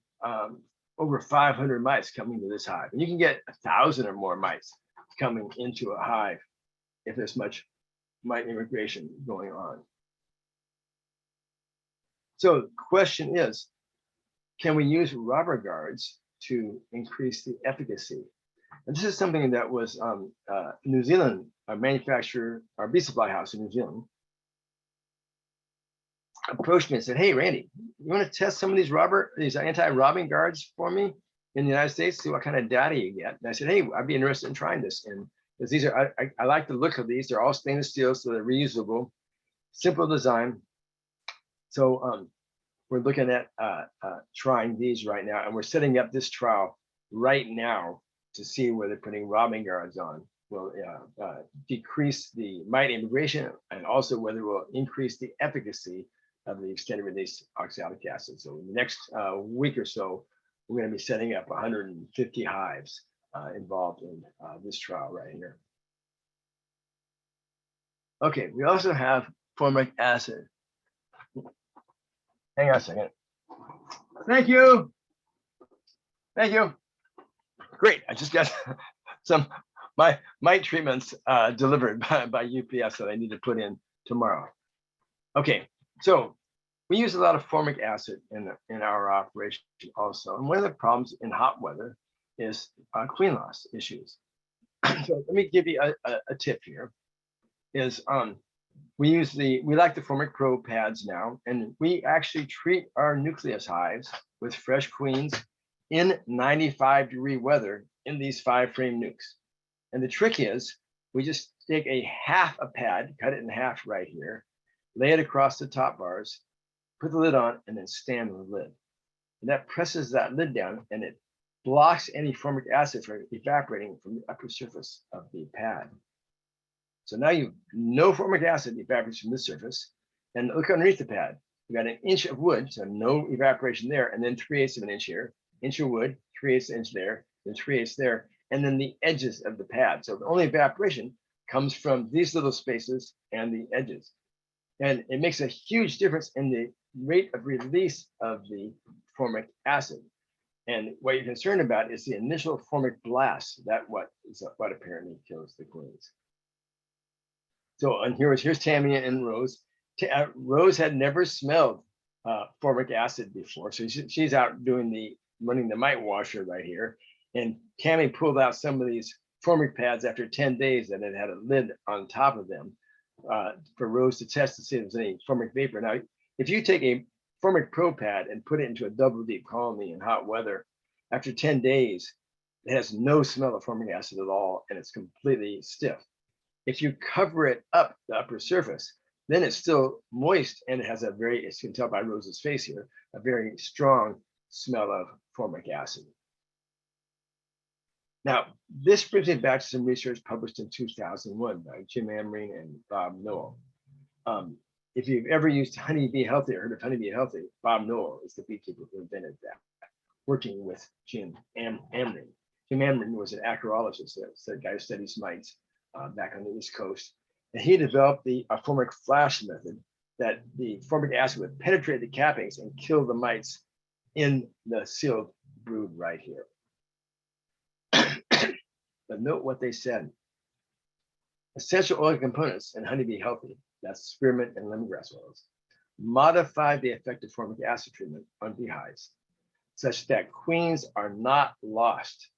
over 500 mites coming to this hive. And you can get 1,000 or more mites coming into a hive if there's much mite immigration going on. So the question is, can we use rubber guards to increase the efficacy? And this is something that was New Zealand, a manufacturer, our bee supply house in New Zealand, approached me and said, "Hey, Randy, you want to test some of these anti-robbing guards for me in the United States? See what kind of data you get." And I said, "Hey, I'd be interested in trying this." And because these are, I like the look of these. They're all stainless steel, so they're reusable, simple design. So we're looking at trying these right now, and we're setting up this trial right now to see whether putting robbing guards on will decrease the mite immigration, and also whether it will increase the efficacy of the extended release oxalic acid. So in the next week or so, we're going to be setting up 150 hives involved in this trial right here. Okay, we also have formic acid. Hang on a second. Thank you. Thank you. Great. I just got some mite treatments delivered by UPS that I need to put in tomorrow. Okay, so we use a lot of formic acid in our operation also. And one of the problems in hot weather is queen loss issues. So let me give you a tip here. Is we like the Formic Pro pads now, and we actually treat our nucleus hives with fresh queens in 95-degree weather in these 5-frame nukes. And the trick is we just take half a pad, cut it in half right here, lay it across the top bars, put the lid on, and then stand the lid. And that presses that lid down, and it blocks any formic acid from evaporating from the upper surface of the pad. So now you no formic acid evaporates from this surface. And look underneath the pad. We got an inch of wood, so no evaporation there, and then 3/8 of an inch here, inch of wood, 3/8 inch there, then 3/8 there, and then the edges of the pad. So the only evaporation comes from these little spaces and the edges. And it makes a huge difference in the rate of release of the formic acid. And what you're concerned about is the initial formic blast. That what apparently kills the queens. So, and here's Tammy and Rose. Rose had never smelled formic acid before, so she's out running the mite washer right here. And Tammy pulled out some of these formic pads after 10 days, that it had a lid on top of them for Rose to test to see if there's any formic vapor. Now, if you take a Formic Pro pad and put it into a double deep colony in hot weather, after 10 days, it has no smell of formic acid at all, and it's completely stiff. If you cover it up, the upper surface, then it's still moist, and it has a very, as you can tell by Rose's face here, a very strong smell of formic acid. Now, this brings me back to some research published in 2001 by Jim Amrine and Bob Noel. If you've ever used Honeybee Healthy or heard of Honeybee Healthy, Bob Noel is the beekeeper who invented that, working with Jim Amrine. Jim Amrine was an acarologist, a guy who studies mites back on the East Coast. And he developed the formic flash method, that the formic acid would penetrate the cappings and kill the mites in the sealed brood right here. But note what they said. Essential oil components in Honeybee Healthy, that's spearmint and lemongrass oils, modify the effective formic acid treatment on beehives such that queens are not lost.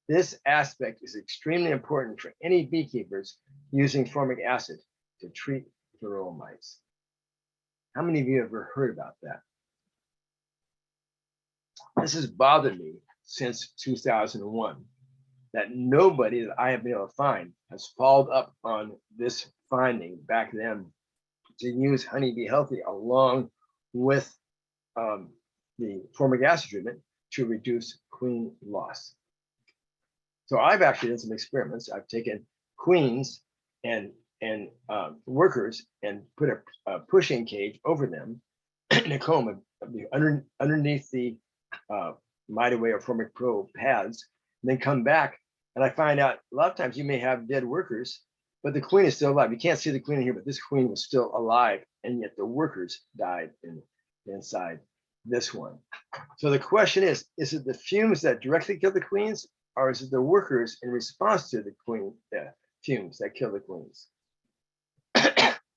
This aspect is extremely important for any beekeepers using formic acid to treat varroa mites. How many of you have ever heard about that? This has bothered me since 2001, that nobody that I have been able to find has followed up on this finding back then to use Honeybee Healthy along with the formic acid treatment to reduce queen loss. So I've actually done some experiments. I've taken queens and workers and put a pushing cage over them in a comb underneath the Mite Away or Formic Pro pads, and then come back. And I find out a lot of times you may have dead workers, but the queen is still alive. You can't see the queen in here, but this queen was still alive, and yet the workers died inside this one. So the question is it the fumes that directly kill the queens, or is it the workers in response to the queen fumes that kill the queens?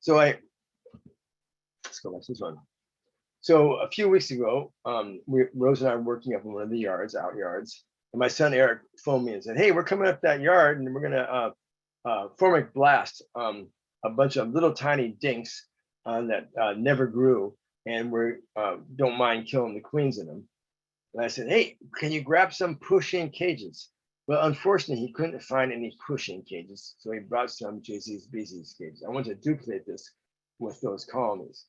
So let's go back to this one. So a few weeks ago, Rose and I were working up in one of the yards, out yards, And my son Eric phoned me and said, "Hey, we're coming up that yard and we're gonna formic blast a bunch of little tiny dinks that never grew, and we don't mind killing the queens in them." And I said, "Hey, can you grab some push-in cages?" Well, unfortunately, he couldn't find any push-in cages, so he brought some JC's BC's cages. I wanted to duplicate this with those colonies.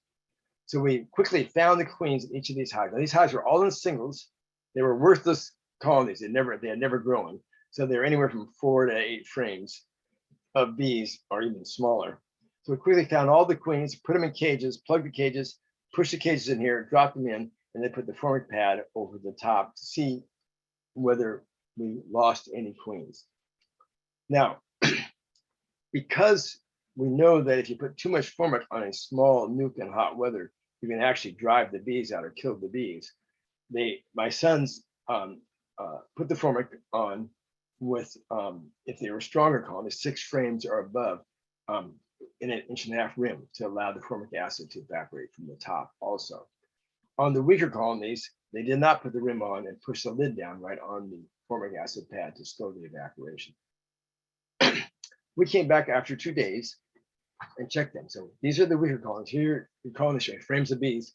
So we quickly found the queens in each of these hives. Now, these hives were all in singles. They were worthless colonies. They had never grown. So they're anywhere from 4 to 8 frames of bees, or even smaller. So we quickly found all the queens, put them in cages, plug the cages, push the cages in here, drop them in, and then put the formic pad over the top to see whether we lost any queens. Now, because we know that if you put too much formic on a small nuke in hot weather, you can actually drive the bees out or kill the bees. My sons put the formic on with, if they were stronger colonies, 6 frames or above, in an 1.5 inch rim to allow the formic acid to evaporate from the top also. On the weaker colonies, they did not put the rim on and push the lid down right on the formic acid pad to slow the evaporation. We came back after 2 days and checked them. So these are the weaker colonies. Here, the colonies show frames of bees,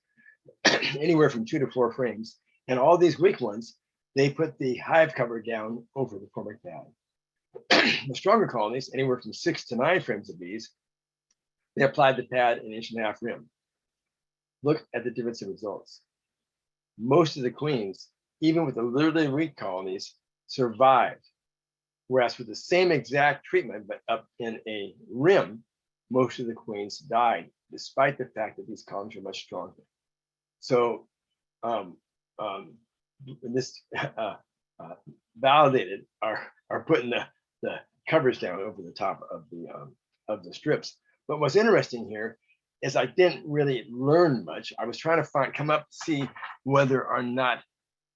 anywhere from 2 to 4 frames. And all these weak ones, they put the hive cover down over the formic pad. The stronger colonies, anywhere from 6 to 9 frames of bees, they applied the pad an 1.5 inch rim. Look at the difference in results. Most of the queens, even with the literally weak colonies, survived. Whereas with the same exact treatment, but up in a rim, most of the queens died, despite the fact that these colonies are much stronger. So this validated our putting the covers down over the top of the strips. But what's interesting here is I didn't really learn much. I was trying to come up to see whether or not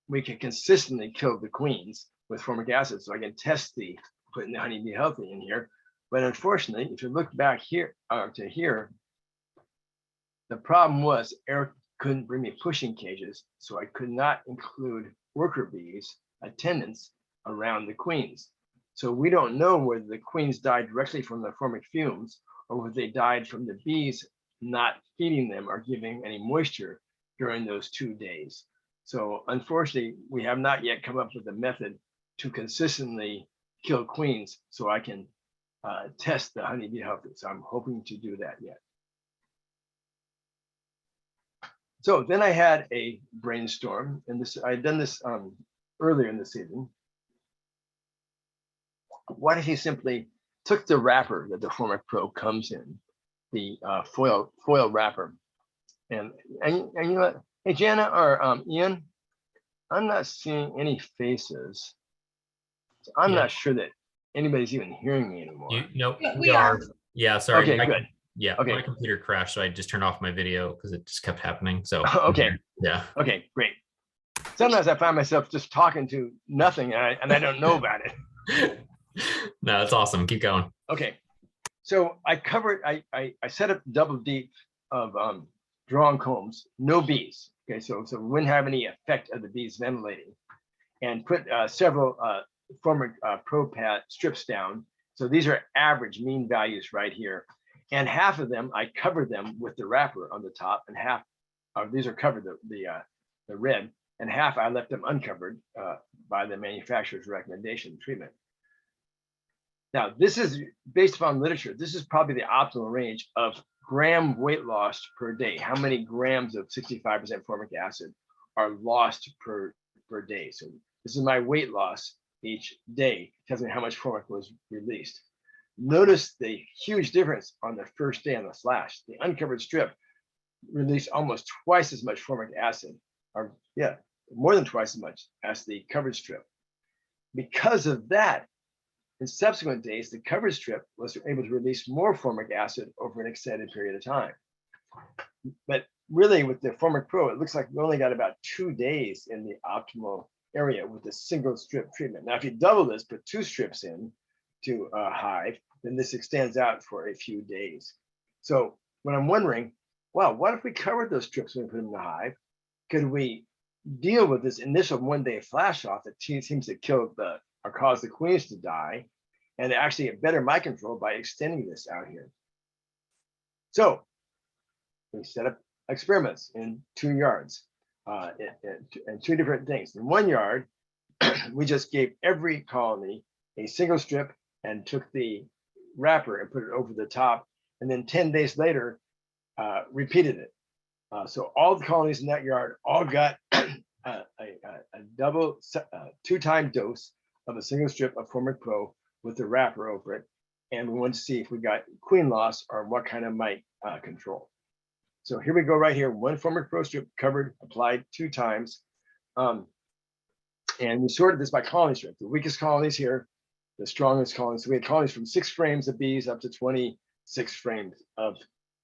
we can consistently kill the queens with formic acid, so I can test putting the Honey Bee Healthy in here. But unfortunately, if you look back here to here, the problem was Eric couldn't bring me pushing cages, so I could not include worker bees attendants around the queens. So we don't know whether the queens died directly from the formic fumes or whether they died from the bees not feeding them or giving any moisture during those 2 days. So unfortunately, we have not yet come up with a method to consistently kill queens so I can test the Honey Bee Healthy. So I'm hoping to do that yet. So then I had a brainstorm, and I had done this earlier in the season. What if you simply took the wrapper that the Formic Pro comes in, the foil wrapper, and you know what? Hey, Jana or Ian, I'm not seeing any faces. So I'm not sure that anybody's even hearing me anymore. Nope, Yeah, we are. Yeah, sorry. Okay, good. Yeah, Okay. My computer crashed, so I just turned off my video because it just kept happening. So Okay. Yeah. Okay, great. Sometimes I find myself just talking to nothing and I don't know about it. No, that's awesome. Keep going. Okay. So I covered, I set up double deep of drawn combs, no bees. Okay, so we wouldn't have any effect of the bees ventilating, and put several Formic Pro pad strips down. So these are average mean values right here. And half of them, I covered them with the wrapper on the top, and half of these are covered, the red, and half I left them uncovered by the manufacturer's recommendation treatment. Now, this is based upon literature. This is probably the optimal range of gram weight loss per day. How many grams of 65% formic acid are lost per day? So this is my weight loss each day. It tells me how much formic was released. Notice the huge difference on the first day on the slash. The uncovered strip released almost twice as much formic acid, or yeah, more than twice as much as the covered strip. Because of that, in subsequent days, the covered strip was able to release more formic acid over an extended period of time. But really, with the Formic Pro, it looks like we only got about 2 days in the optimal area with a single strip treatment. Now, if you double this, put 2 strips in to a hive, then this extends out for a few days. So when I'm wondering, well, what if we covered those strips when we put them in the hive? Could we deal with this initial 1-day flash off that seems to kill or cause the queens to die, and actually get better mite control by extending this out here. So we set up experiments in 2 yards, and 2 different things. In 1 yard, we just gave every colony a single strip and took the wrapper and put it over the top, and then 10 days later, repeated it. So all the colonies in that yard all got a double 2-time dose of a single strip of Formic Pro with the wrapper over it. And we wanted to see if we got queen loss or what kind of mite control. So here we go right here, 1 Formic Pro strip covered, applied 2 times. And we sorted this by colony strength. The weakest colonies here, the strongest colonies. So we had colonies from 6 frames of bees up to 26 frames of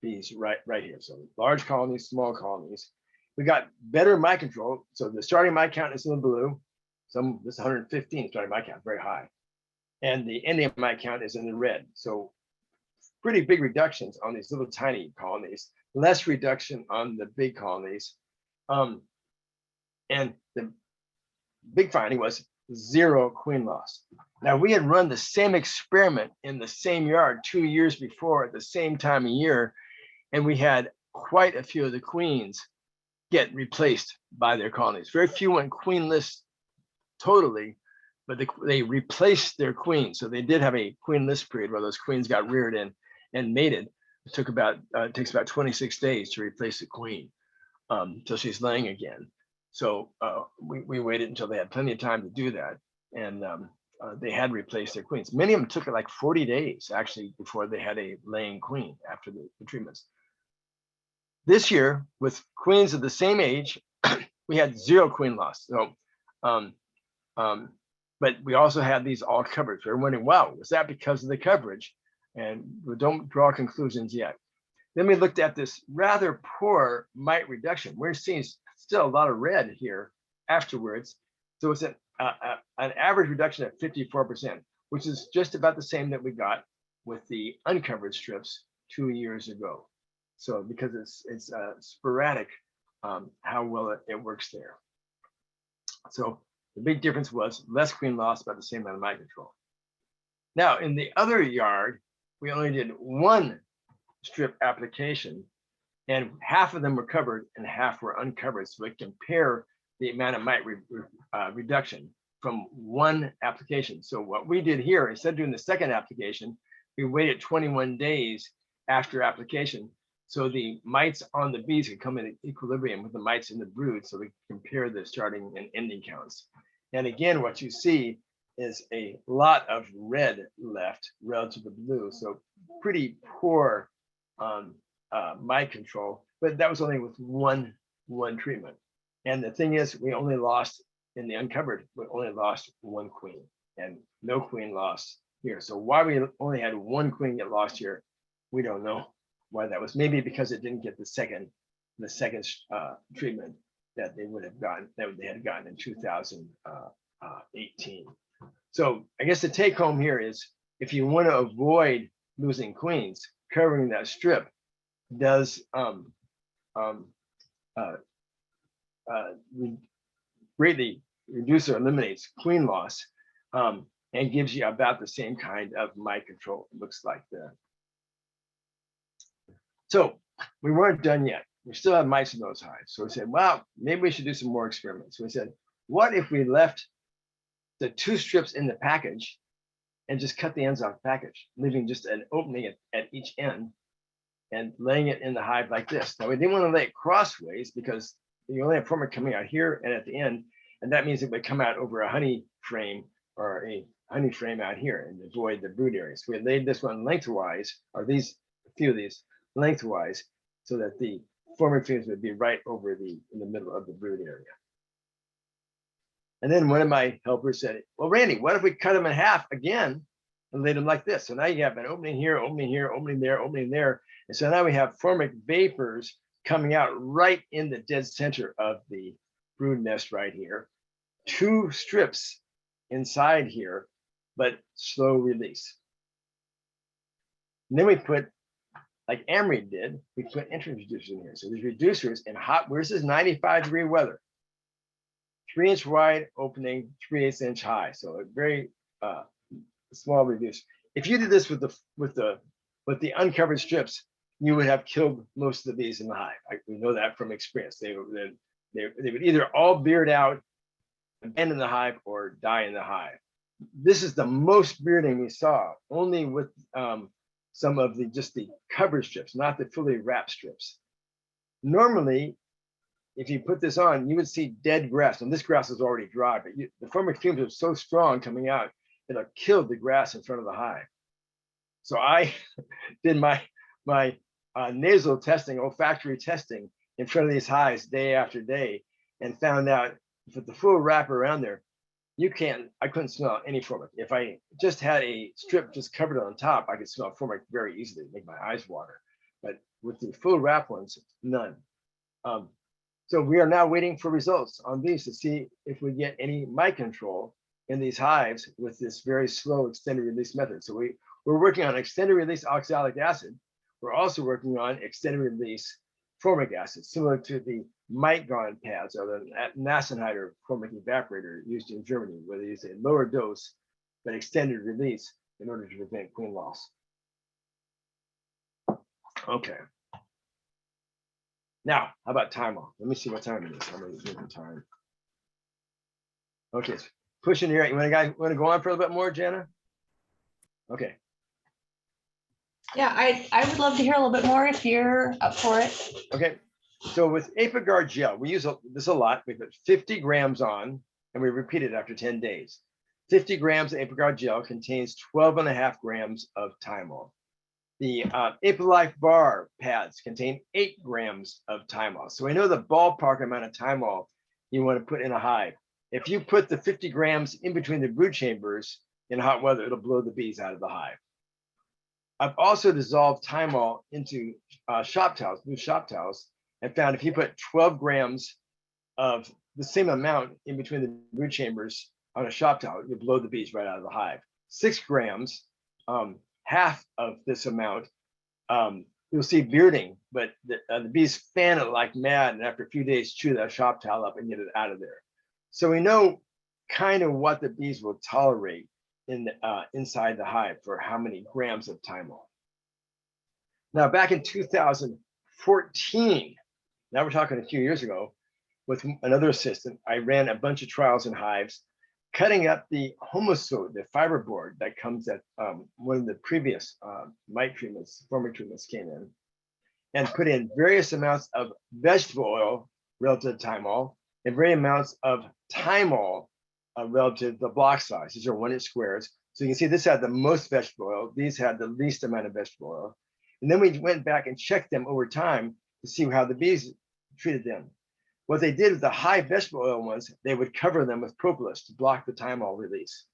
bees right here. So large colonies, small colonies. We got better mite control. So the starting mite count is in the blue. This 115 starting mite count, very high. And the ending mite count is in the red. So pretty big reductions on these little tiny colonies, less reduction on the big colonies. And the big finding was 0 queen loss. Now we had run the same experiment in the same yard 2 years before at the same time of year, and we had quite a few of the queens get replaced by their colonies. Very few went queenless totally, but they replaced their queens. So they did have a queenless period where those queens got reared and mated. It takes about 26 days to replace a queen until she's laying again. So we waited until they had plenty of time to do that, and they had replaced their queens. Many of them took like 40 days actually before they had a laying queen after the treatments. This year, with queens of the same age, we had 0 queen loss. So, but we also had these all covered. So we're wondering, wow, was that because of the coverage? And we don't draw conclusions yet. Then we looked at this rather poor mite reduction. We're seeing still a lot of red here afterwards. So it's an average reduction of 54%, which is just about the same that we got with the uncovered strips 2 years ago. So because it's sporadic how well it works there. So the big difference was less queen loss, about the same amount of mite control. Now in the other yard, we only did 1 strip application, and half of them were covered and half were uncovered. So we compare the amount of mite reduction from 1 application. So what we did here, instead of doing the second application, we waited 21 days after application, so the mites on the bees could come in equilibrium with the mites in the brood, so we compare the starting and ending counts. And again, what you see is a lot of red left relative to blue, so pretty poor mite control, but that was only with one treatment. And the thing is, we only lost in the uncovered, we only lost 1 queen and no queen lost here. So why we only had 1 queen get lost here, we don't know why that was. Maybe because it didn't get the second treatment that they would have gotten, that they had gotten in 2018. So I guess the take home here is, if you want to avoid losing queens, covering that strip does greatly reduce or eliminates queen loss, and gives you about the same kind of mite control. It looks like that. So we weren't done yet. We still have mice in those hives. So we said, well, maybe we should do some more experiments. So we said, what if we left the 2 strips in the package and just cut the ends off the package, leaving just an opening at each end and laying it in the hive like this. Now we didn't want to lay it crossways because you only have Formic coming out here and at the end, and that means it would come out over a honey frame or a honey frame out here and avoid the brood area. So we laid this one lengthwise, or a few of these lengthwise, so that the Formic frames would be right over in the middle of the brood area. And then one of my helpers said, well, Randy, what if we cut them in half again and laid them like this? So now you have an opening here, opening there, opening there. And so now we have Formic vapors coming out right in the dead center of the brood nest right here. 2 strips inside here, but slow release. And then we put, like Amory did, we put entrance reducers in here. So these reducers in hot, where's this 95-degree weather? 3-inch wide opening, 3/8 inch high. So a very small reduce. If you did this with the uncovered strips, you would have killed most of the bees in the hive. We know that from experience. They would either all beard out, end in the hive, or die in the hive. This is the most bearding we saw, only with some of just the cover strips, not the fully wrapped strips. Normally, if you put this on, you would see dead grass, and this grass is already dry, but the formic fumes are so strong coming out, it'll kill the grass in front of the hive. So I did my nasal testing, olfactory testing in front of these hives day after day, and found out with the full wrap around there, I couldn't smell any formic. If I just had a strip just covered on top, I could smell formic very easily, make my eyes water. But with the full wrap ones, none. So we are now waiting for results on these to see if we get any mite control in these hives with this very slow extended release method. So we're working on extended release oxalic acid. We're also working on extended release formic acid, similar to the mite gone pads or the Nassenheider formic evaporator used in Germany, where they use a lower dose but extended release in order to prevent queen loss. Okay. Now, how about time off? Let me see what time it is. I'm going to the time. Okay, pushing here. You want to go on for a little bit more, Jana? Okay. Yeah, I would love to hear a little bit more if you're up for it. Okay. So with Apiguard gel, we use this a lot. We put 50 grams on, and we repeat it after 10 days. 50 grams of Apiguard gel contains 12.5 grams of Thymol. The Apolife bar pads contain 8 grams of Thymol. So we know the ballpark amount of Thymol you want to put in a hive. If you put the 50 grams in between the brood chambers in hot weather, it'll blow the bees out of the hive. I've also dissolved Thymol into shop towels, blue shop towels, and found if you put 12 grams of the same amount in between the brood chambers on a shop towel, you blow the bees right out of the hive. 6 grams, half of this amount, you'll see bearding, but the bees fan it like mad, and after a few days, chew that shop towel up and get it out of there. So we know kind of what the bees will tolerate inside the hive for how many grams of Thymol. Now, back in 2014, now we're talking a few years ago, with another assistant, I ran a bunch of trials in hives, cutting up the homosode, the fiberboard that comes at one of the previous mite treatments, formic treatments came in, and put in various amounts of vegetable oil relative to Thymol, and various amounts of Thymol relative to the block size. These are 1-inch squares. So you can see this had the most vegetable oil. These had the least amount of vegetable oil. And then we went back and checked them over time to see how the bees treated them. What they did with the high vegetable oil ones, they would cover them with propolis to block the Thymol release.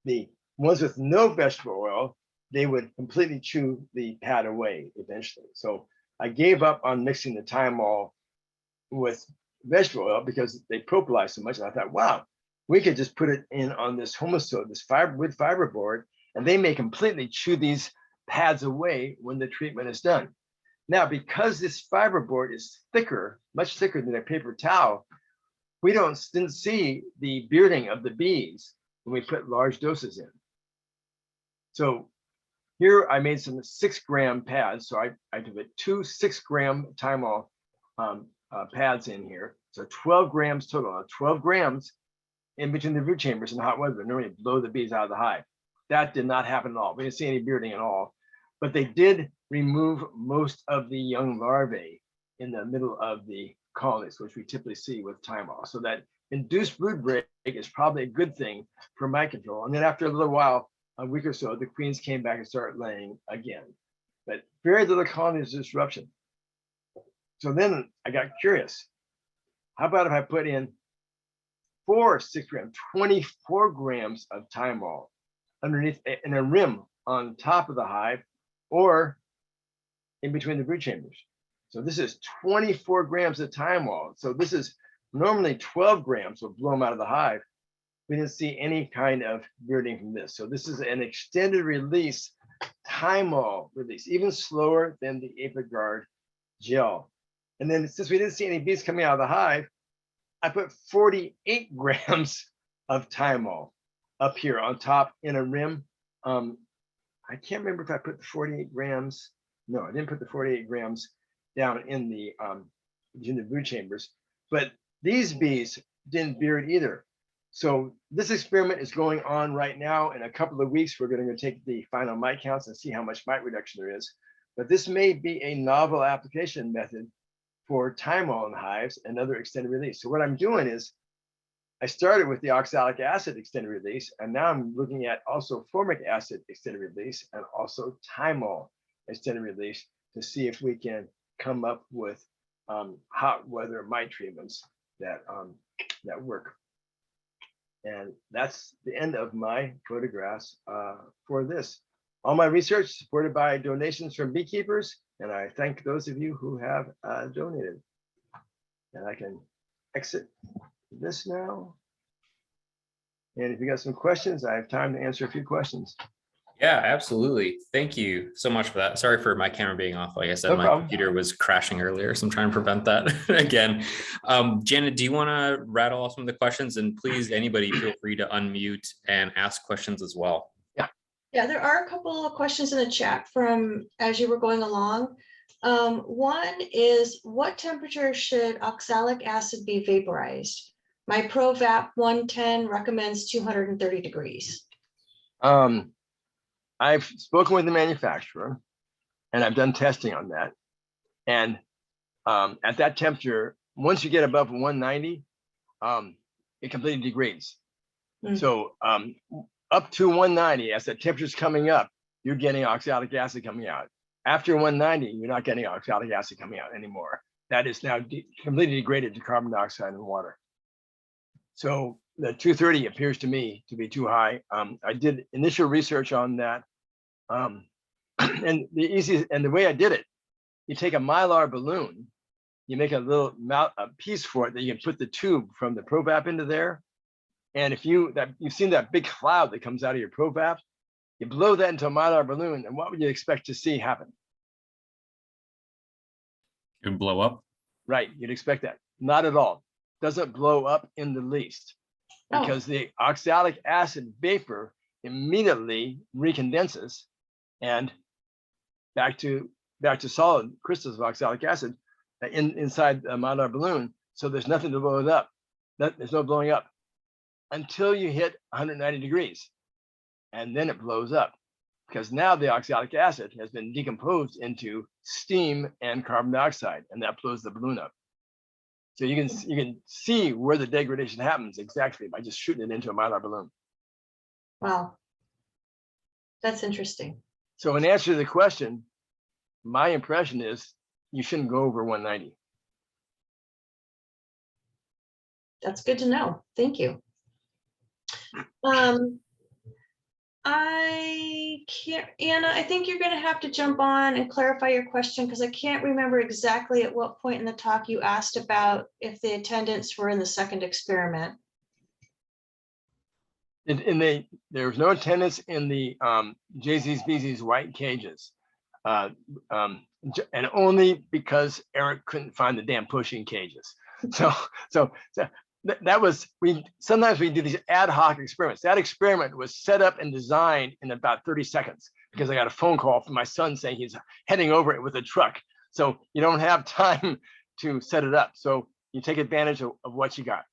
The ones with no vegetable oil, they would completely chew the pad away eventually. So I gave up on mixing the Thymol with vegetable oil because they propolize so much. And I thought, wow, we could just put it in on this homosode, this fiberwood fiberboard, and they may completely chew these pads away when the treatment is done. Now, because this fiberboard is thicker, much thicker than a paper towel, we didn't see the bearding of the bees when we put large doses in. So here I made some 6-gram pads. So I put 2 6-gram Thymol pads in here. So 12 grams total, 12 grams in between the brood chambers in hot weather, normally blow the bees out of the hive. That did not happen at all. We didn't see any bearding at all, but they did remove most of the young larvae in the middle of the colonies, which we typically see with Thymol. So that induced brood break is probably a good thing for mite control. And then after a little while, a week or so, the queens came back and started laying again, but very little colony disruption. So then I got curious. How about if I put in 4 6-gram, 24 grams of Thymol underneath in a rim on top of the hive or in between the brood chambers? So this is 24 grams of Thymol. So this is normally 12 grams will blow them out of the hive. We didn't see any kind of bearding from this. So this is an extended release Thymol release, even slower than the Apiguard gel. And then since we didn't see any bees coming out of the hive, I put 48 grams of Thymol up here on top in a rim. I can't remember if I put the 48 grams. No, I didn't put the 48 grams down in the brood chambers, but these bees didn't beard either. So this experiment is going on right now. In a couple of weeks, we're going to take the final mite counts and see how much mite reduction there is. But this may be a novel application method for Thymol in hives and other extended release. So what I'm doing is I started with the oxalic acid extended release, and now I'm looking at also formic acid extended release and also Thymol extended release to see if we can come up with hot weather mite treatments that that work. And that's the end of my photographs for this. All my research supported by donations from beekeepers, and I thank those of you who have donated. And I can exit this now. And if you got some questions, I have time to answer a few questions. Yeah, absolutely. Thank you so much for that. Sorry for my camera being off. Like I said, No my problem. computer was crashing earlier, so I'm trying to prevent that again. Janet, do you want to rattle off some of the questions? And please, anybody, feel free to unmute and ask questions as well. Yeah, there are a couple of questions in the chat from as you were going along. One is, what temperature should oxalic acid be vaporized? My ProVap 110 recommends 230 degrees. I've spoken with the manufacturer and I've done testing on that. And at that temperature, once you get above 190, it completely degrades. So up to 190, as the temperature's coming up, you're getting oxalic acid coming out. After 190, you're not getting oxalic acid coming out anymore. That is now completely degraded to carbon dioxide and water. So the 230 appears to me to be too high. I did initial research on that. And the way I did it, you take a Mylar balloon, you make a little piece for it that you can put the tube from the ProVap into there. And if you've seen that big cloud that comes out of your ProVap, you blow that into a Mylar balloon, and what would you expect to see happen? It would blow up. Right, you'd expect that. Not at all. Doesn't blow up in the least, because the oxalic acid vapor immediately recondenses and back to solid crystals of oxalic acid inside the Mylar balloon. So there's nothing to blow it up. There's no blowing up until you hit 190 degrees, and then it blows up, because now the oxalic acid has been decomposed into steam and carbon dioxide, and that blows the balloon up. So you can see where the degradation happens exactly by just shooting it into a Mylar balloon. Wow, that's interesting. So in answer to the question, my impression is you shouldn't go over 190. That's good to know. Thank you. I can't, Anna, I think you're going to have to jump on and clarify your question, because I can't remember exactly at what point in the talk you asked about if the attendants were in the second experiment. There was no attendance in the JZ's Beezy's white cages, and only because Eric couldn't find the damn pushing cages. So that was, sometimes we do these ad hoc experiments. That experiment was set up and designed in about 30 seconds because I got a phone call from my son saying he's heading over it with a truck. So you don't have time to set it up. So you take advantage of what you got.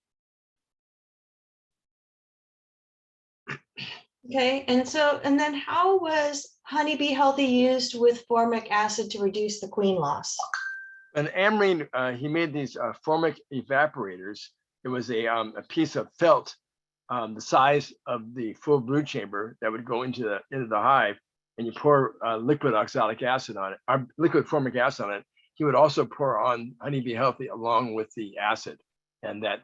Okay, and then how was Honeybee Healthy used with formic acid to reduce the queen loss? And Amreen, he made these formic evaporators. It was a piece of felt the size of the full brood chamber that would go into the hive, and you pour liquid oxalic acid on it, or liquid formic acid on it. He would also pour on Honeybee Healthy along with the acid, and that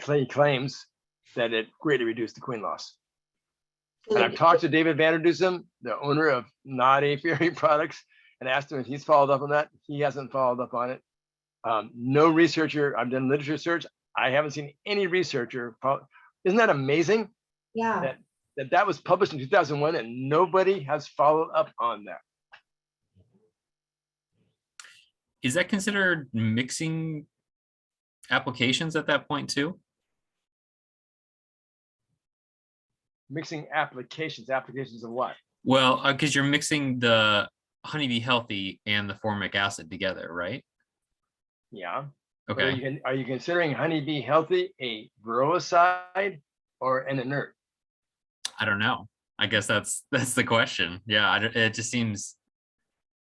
he claims that it greatly reduced the queen loss. And I've talked to David Vanderdusen, the owner of Not Apiary Products, and asked him if he's followed up on that. He hasn't followed up on it. No researcher, I've done literature search. I haven't seen any researcher. Isn't that amazing? Yeah. That was published in 2001 and nobody has followed up on that. Is that considered mixing applications at that point too? Mixing applications of what? Well, because you're mixing the Honeybee Healthy and the formic acid together, right? Yeah. But Okay. are you considering Honeybee Healthy a viroicide or an inert? I don't know. I guess that's the question. Yeah, it just seems.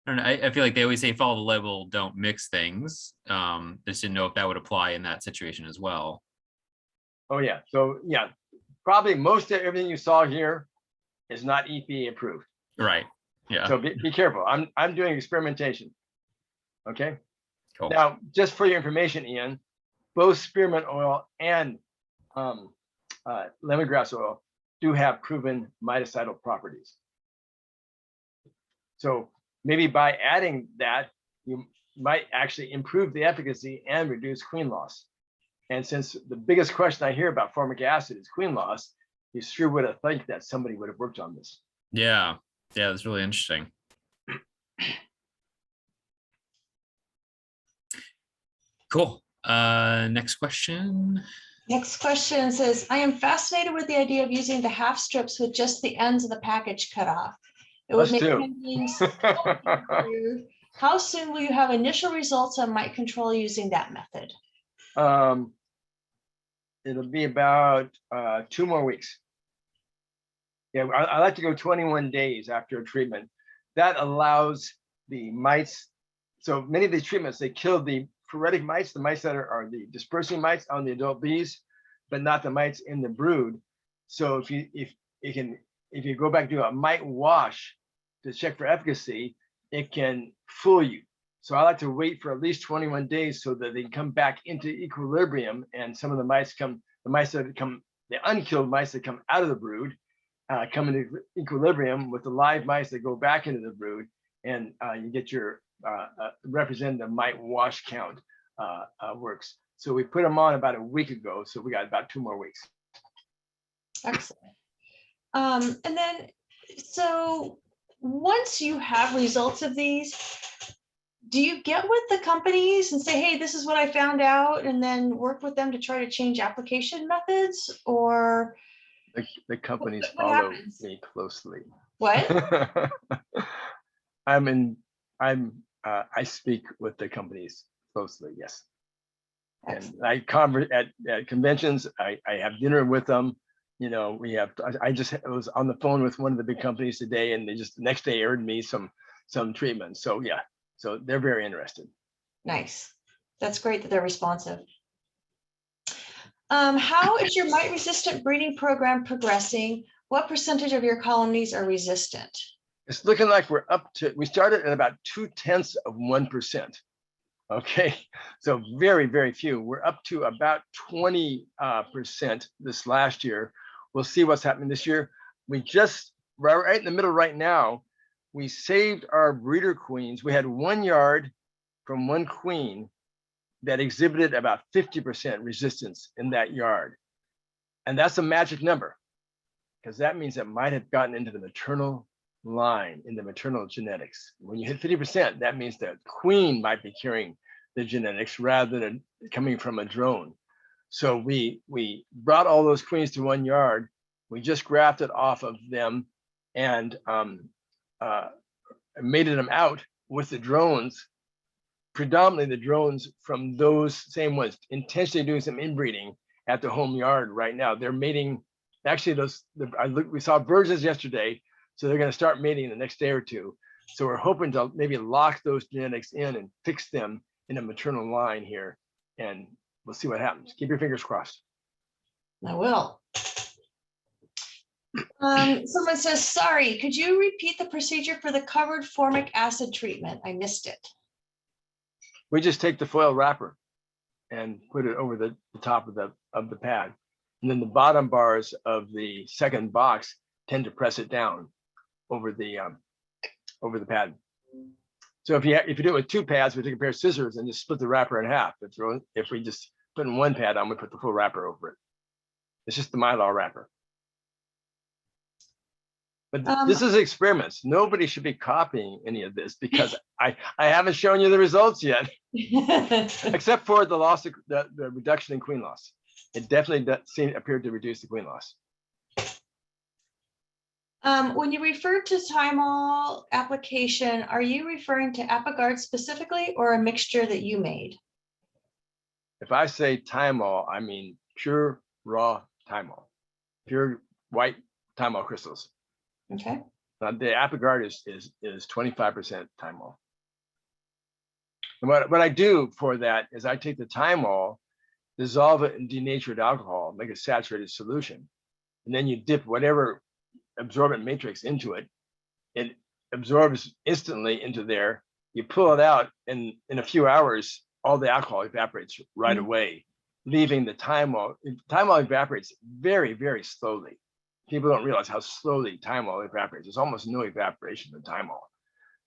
I don't know. I feel like they always say follow the label, don't mix things. Just didn't know if that would apply in that situation as well. Oh yeah. So yeah, probably most of everything you saw here is not EPA approved. Right. Yeah. So be careful. I'm doing experimentation. Okay. Cool. Now, just for your information, Ian, both spearmint oil and lemongrass oil do have proven mitocidal properties. So maybe by adding that, you might actually improve the efficacy and reduce queen loss. And since the biggest question I hear about formic acid is queen loss, you sure would have thought that somebody would have worked on this. Yeah. Yeah, that's really interesting. Cool. Next question. Next question says, I am fascinated with the idea of using the half strips with just the ends of the package cut off. It would Us make too. handling so easier. How soon will you have initial results on mite control using that method? It'll be about 2 more weeks. Yeah, I like to go 21 days after a treatment. That allows the mites. So many of these treatments, they kill the phoretic mites, the mites that are the dispersing mites on the adult bees, but not the mites in the brood. So if you go back to a mite wash to check for efficacy, it can fool you. So I like to wait for at least 21 days so that they can come back into equilibrium, and some of the mice the unkilled mice that come out of the brood, come into equilibrium with the live mice that go back into the brood, and you get your representative mite wash count works. So we put them on about a week ago, so we got about 2 more weeks. Excellent. And then, so once you have results of these, do you get with the companies and say, hey, this is what I found out, and then work with them to try to change application methods, or? The companies What follow happens? me closely. What? I speak with the companies closely, yes. Excellent. And I convert at conventions. I have dinner with them. You know, I was on the phone with one of the big companies today, and they just the next day aired me some treatment. So yeah, so they're very interested. Nice. That's great that they're responsive. How is your mite resistant breeding program progressing? What percentage of your colonies are resistant? It's looking like we started at about 0.2%. Okay, so very, very few. We're up to about 20% this last year. We'll see what's happening this year. We just, right in the middle right now, we saved our breeder queens. We had 1 yard from 1 queen that exhibited about 50% resistance in that yard. And that's a magic number, because that means it might have gotten into the maternal line, in the maternal genetics. When you hit 50%, that means the queen might be carrying the genetics rather than coming from a drone. So we brought all those queens to 1 yard. We just grafted off of them and mated them out with the drones, predominantly the drones from those same ones, intentionally doing some inbreeding at the home yard right now. They're mating. Actually, we saw virgins yesterday, so they're going to start mating the next day or two. So we're hoping to maybe lock those genetics in and fix them in a maternal line here, and we'll see what happens. Keep your fingers crossed. I will. Someone says, sorry, could you repeat the procedure for the covered formic acid treatment? I missed it. We just take the foil wrapper and put it over the top of the pad, and then the bottom bars of the second box tend to press it down over the pad. So if you do it with 2 pads, we take a pair of scissors and just split the wrapper in half. If we just put in 1 pad on, we put the full wrapper over it. It's just the Mylar wrapper. But this is experiments. Nobody should be copying any of this because I haven't shown you the results yet, except for the loss of the reduction in queen loss. It definitely appeared to reduce the queen loss. When you refer to Thymol application, are you referring to Apogard specifically or a mixture that you made? If I say Thymol, I mean pure raw Thymol, pure white Thymol crystals. Okay. The Apogard is 25% Thymol. And what I do for that is I take the Thymol, dissolve it in denatured alcohol, make a saturated solution, and then you dip whatever absorbent matrix into it. It absorbs instantly into there. You pull it out, and in a few hours, all the alcohol evaporates right away, leaving the Thymol. Thymol evaporates very, very slowly. People don't realize how slowly Thymol evaporates. There's almost no evaporation in Thymol.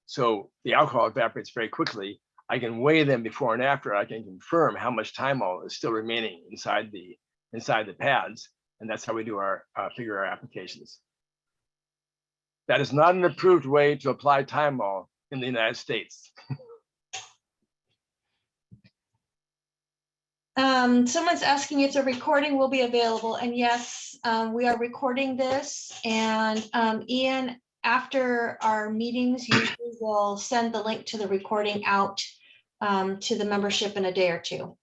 So the alcohol evaporates very quickly. I can weigh them before and after. I can confirm how much Thymol is still remaining inside the pads. And that's how we do our figure our applications. That is not an approved way to apply Thymol in the United States. Someone's asking if the recording will be available, and yes, we are recording this, and Ian, after our meetings, usually will send the link to the recording out to the membership in a day or two.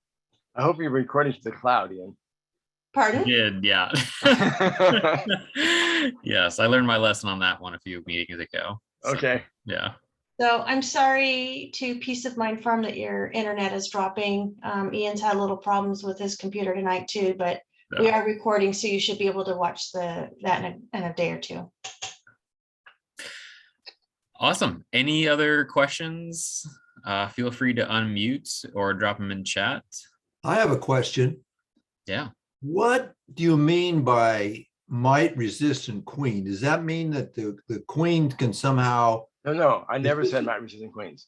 I hope you're recording to the cloud, Ian. Pardon? Did, yeah. Yes, I learned my lesson on that one a few meetings ago. So, Okay. yeah. So I'm sorry to Peace of Mind Farm that your internet is dropping. Ian's had a little problems with his computer tonight too, but we are recording, so you should be able to watch that in a day or two. Awesome. Any other questions? Feel free to unmute or drop them in chat. I have a question. Yeah. What do you mean by mite resistant queen? Does that mean that the queen can somehow? No, I never said mite resistant queens.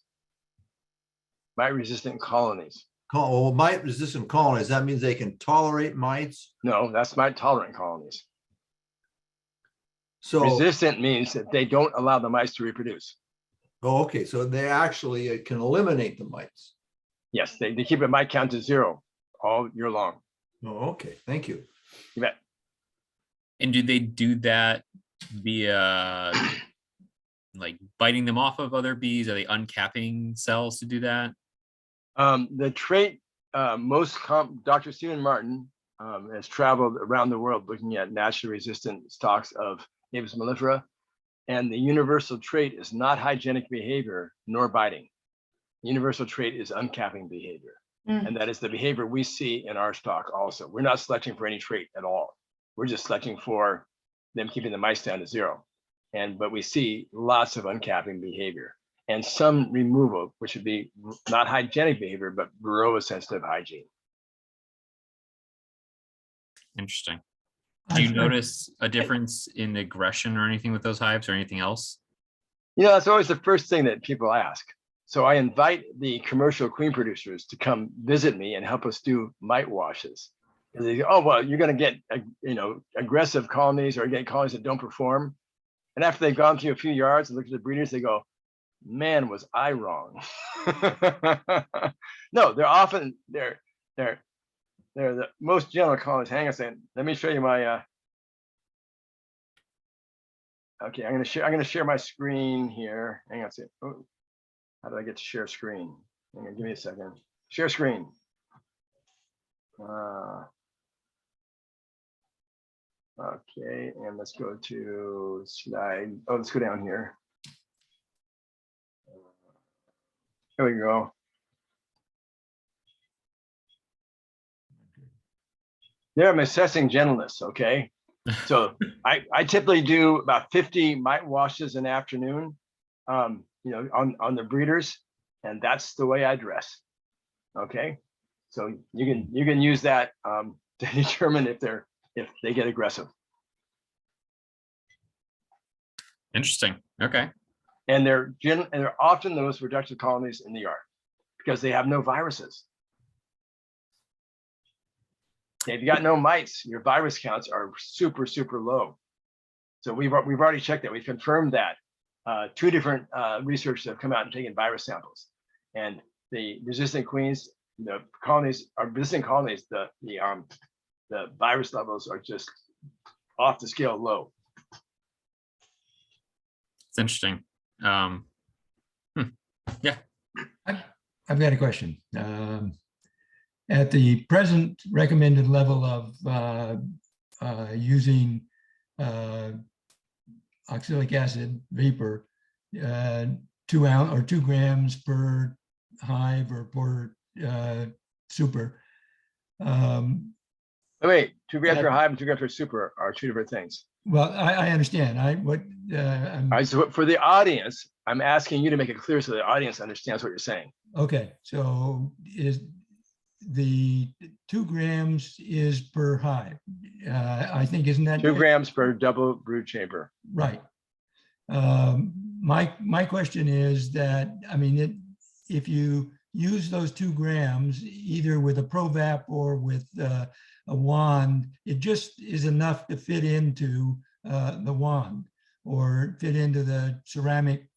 Mite resistant colonies. Well, mite resistant colonies, that means they can tolerate mites? No, that's mite tolerant colonies. So, resistant means that they don't allow the mice to reproduce. oh, okay, so they actually can eliminate the mites. Yes, they keep a mite count to 0 all year long. Oh, okay, thank you. You bet. And do they do that via like biting them off of other bees? Are they uncapping cells to do that? The trait, Dr. Stephen Martin has traveled around the world looking at naturally resistant stocks of Apis mellifera, and the universal trait is not hygienic behavior nor biting. The universal trait is uncapping behavior. And that is the behavior we see in our stock also. We're not selecting for any trait at all. We're just selecting for them keeping the mice down to 0. But we see lots of uncapping behavior and some removal, which would be not hygienic behavior, but Varroa sensitive hygiene. Interesting. Do you notice a difference in aggression or anything with those hives or anything else? You know, that's always the first thing that people ask. So I invite the commercial queen producers to come visit me and help us do mite washes. And they go, oh, well, you're going to get, aggressive colonies or get colonies that don't perform. And after they've gone through a few yards and looked at the breeders, they go, man, was I wrong? No, they're often, they're the most gentle colonies. Hang on a second. Let me show you my, okay, I'm going to share my screen here. Hang on a second. Oh. How do I get to share screen? Hang on, give me a second. Share screen. Okay, and let's go to slide. Oh, let's go down here. Here we go. There I'm assessing gentleness, okay? So I typically do about 50 mite washes an afternoon. On the breeders, and that's the way I dress. Okay, so you can use that to determine if they get aggressive. Interesting. Okay. And they're often the most productive colonies in the yard because they have no viruses. If you got no mites, your virus counts are super, super low. So we've already checked that. We've confirmed that. Two different researchers have come out and taken virus samples, and the resistant queens, the colonies are resistant colonies. The virus levels are just off the scale low. It's interesting. Yeah. I've got a question. At the present recommended level of using oxalic acid vapor, 2 ounce or 2 grams per hive or per super. Wait, 2 grams per hive and 2 grams per super are two different things. Well, I understand. All right, so for the audience, I'm asking you to make it clear so the audience understands what you're saying. Okay, so is the 2 grams is per hive? I think, isn't that 2 grams per double brood chamber. right? My question is that, I mean, if you use those 2 grams, either with a ProVap or with a wand, it just is enough to fit into the wand or fit into the ceramic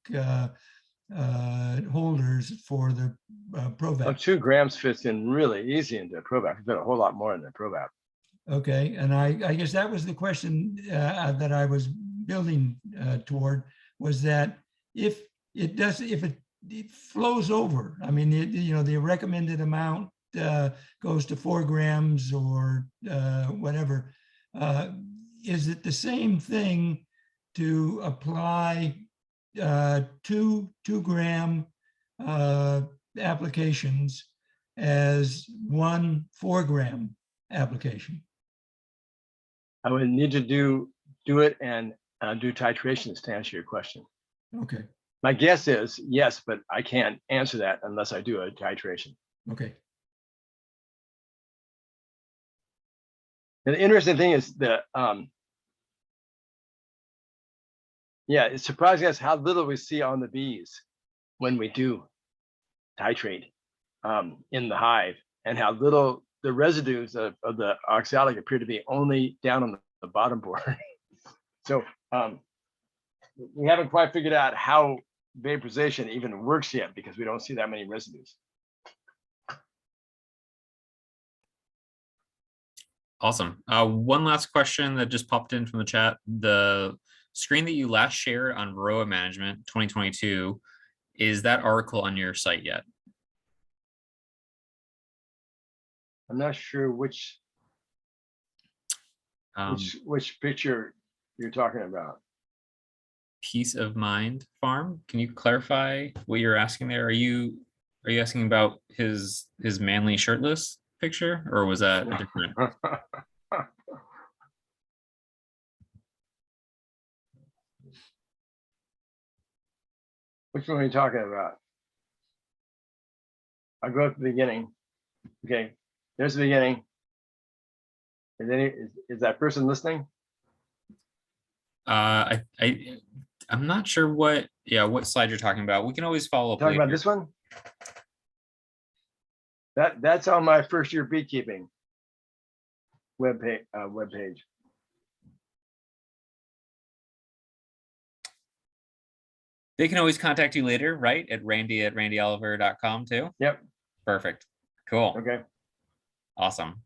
holders for the Well, ProVap. 2 grams fits in really easy into a ProVap. You fit a whole lot more in the ProVap. Okay, and I guess that was the question that I was building toward, was that if it flows over, I mean, the recommended amount goes to 4 grams or whatever, is it the same thing to apply 2 gram applications as 1 4 gram application? I would need to do it and do titrations to answer your question. Okay, My guess is yes, but I can't answer that unless I do a titration. okay. And the interesting thing is that, yeah, it's surprising us how little we see on the bees when we do titrate in the hive, and how little the residues of the oxalic appear to be only down on the bottom board. So we haven't quite figured out how vaporization even works yet, because we don't see that many residues. Awesome. One last question that just popped in from the chat. The screen that you last shared on Varroa Management 2022, is that article on your site yet? I'm not sure which picture you're talking about. Peace of Mind Farm. Can you clarify what you're asking there? Are you asking about his manly shirtless picture, or was that a different? Which one are you talking about? I'll go to the beginning. Okay, there's the beginning. And then is that person listening? I'm not sure what slide you're talking about. We can always follow up Talking about later. this one? That's on my first year beekeeping webpage. They can always contact you later, right? At randy@randyoliver.com too. Yep. Perfect. Cool. Okay. Awesome.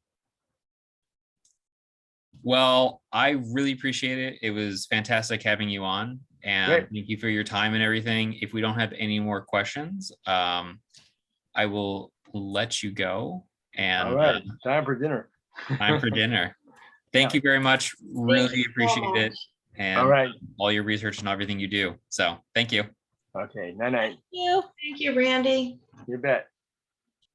Well, I really appreciate it. It was fantastic having you on, and Great. thank you for your time and everything. If we don't have any more questions, I will let you go. And All right. Time for dinner. time for dinner. Thank you very much. Really appreciate it. And All right. all your research and everything you do. So thank you. Okay. Night night. Thank you, Randy. You bet.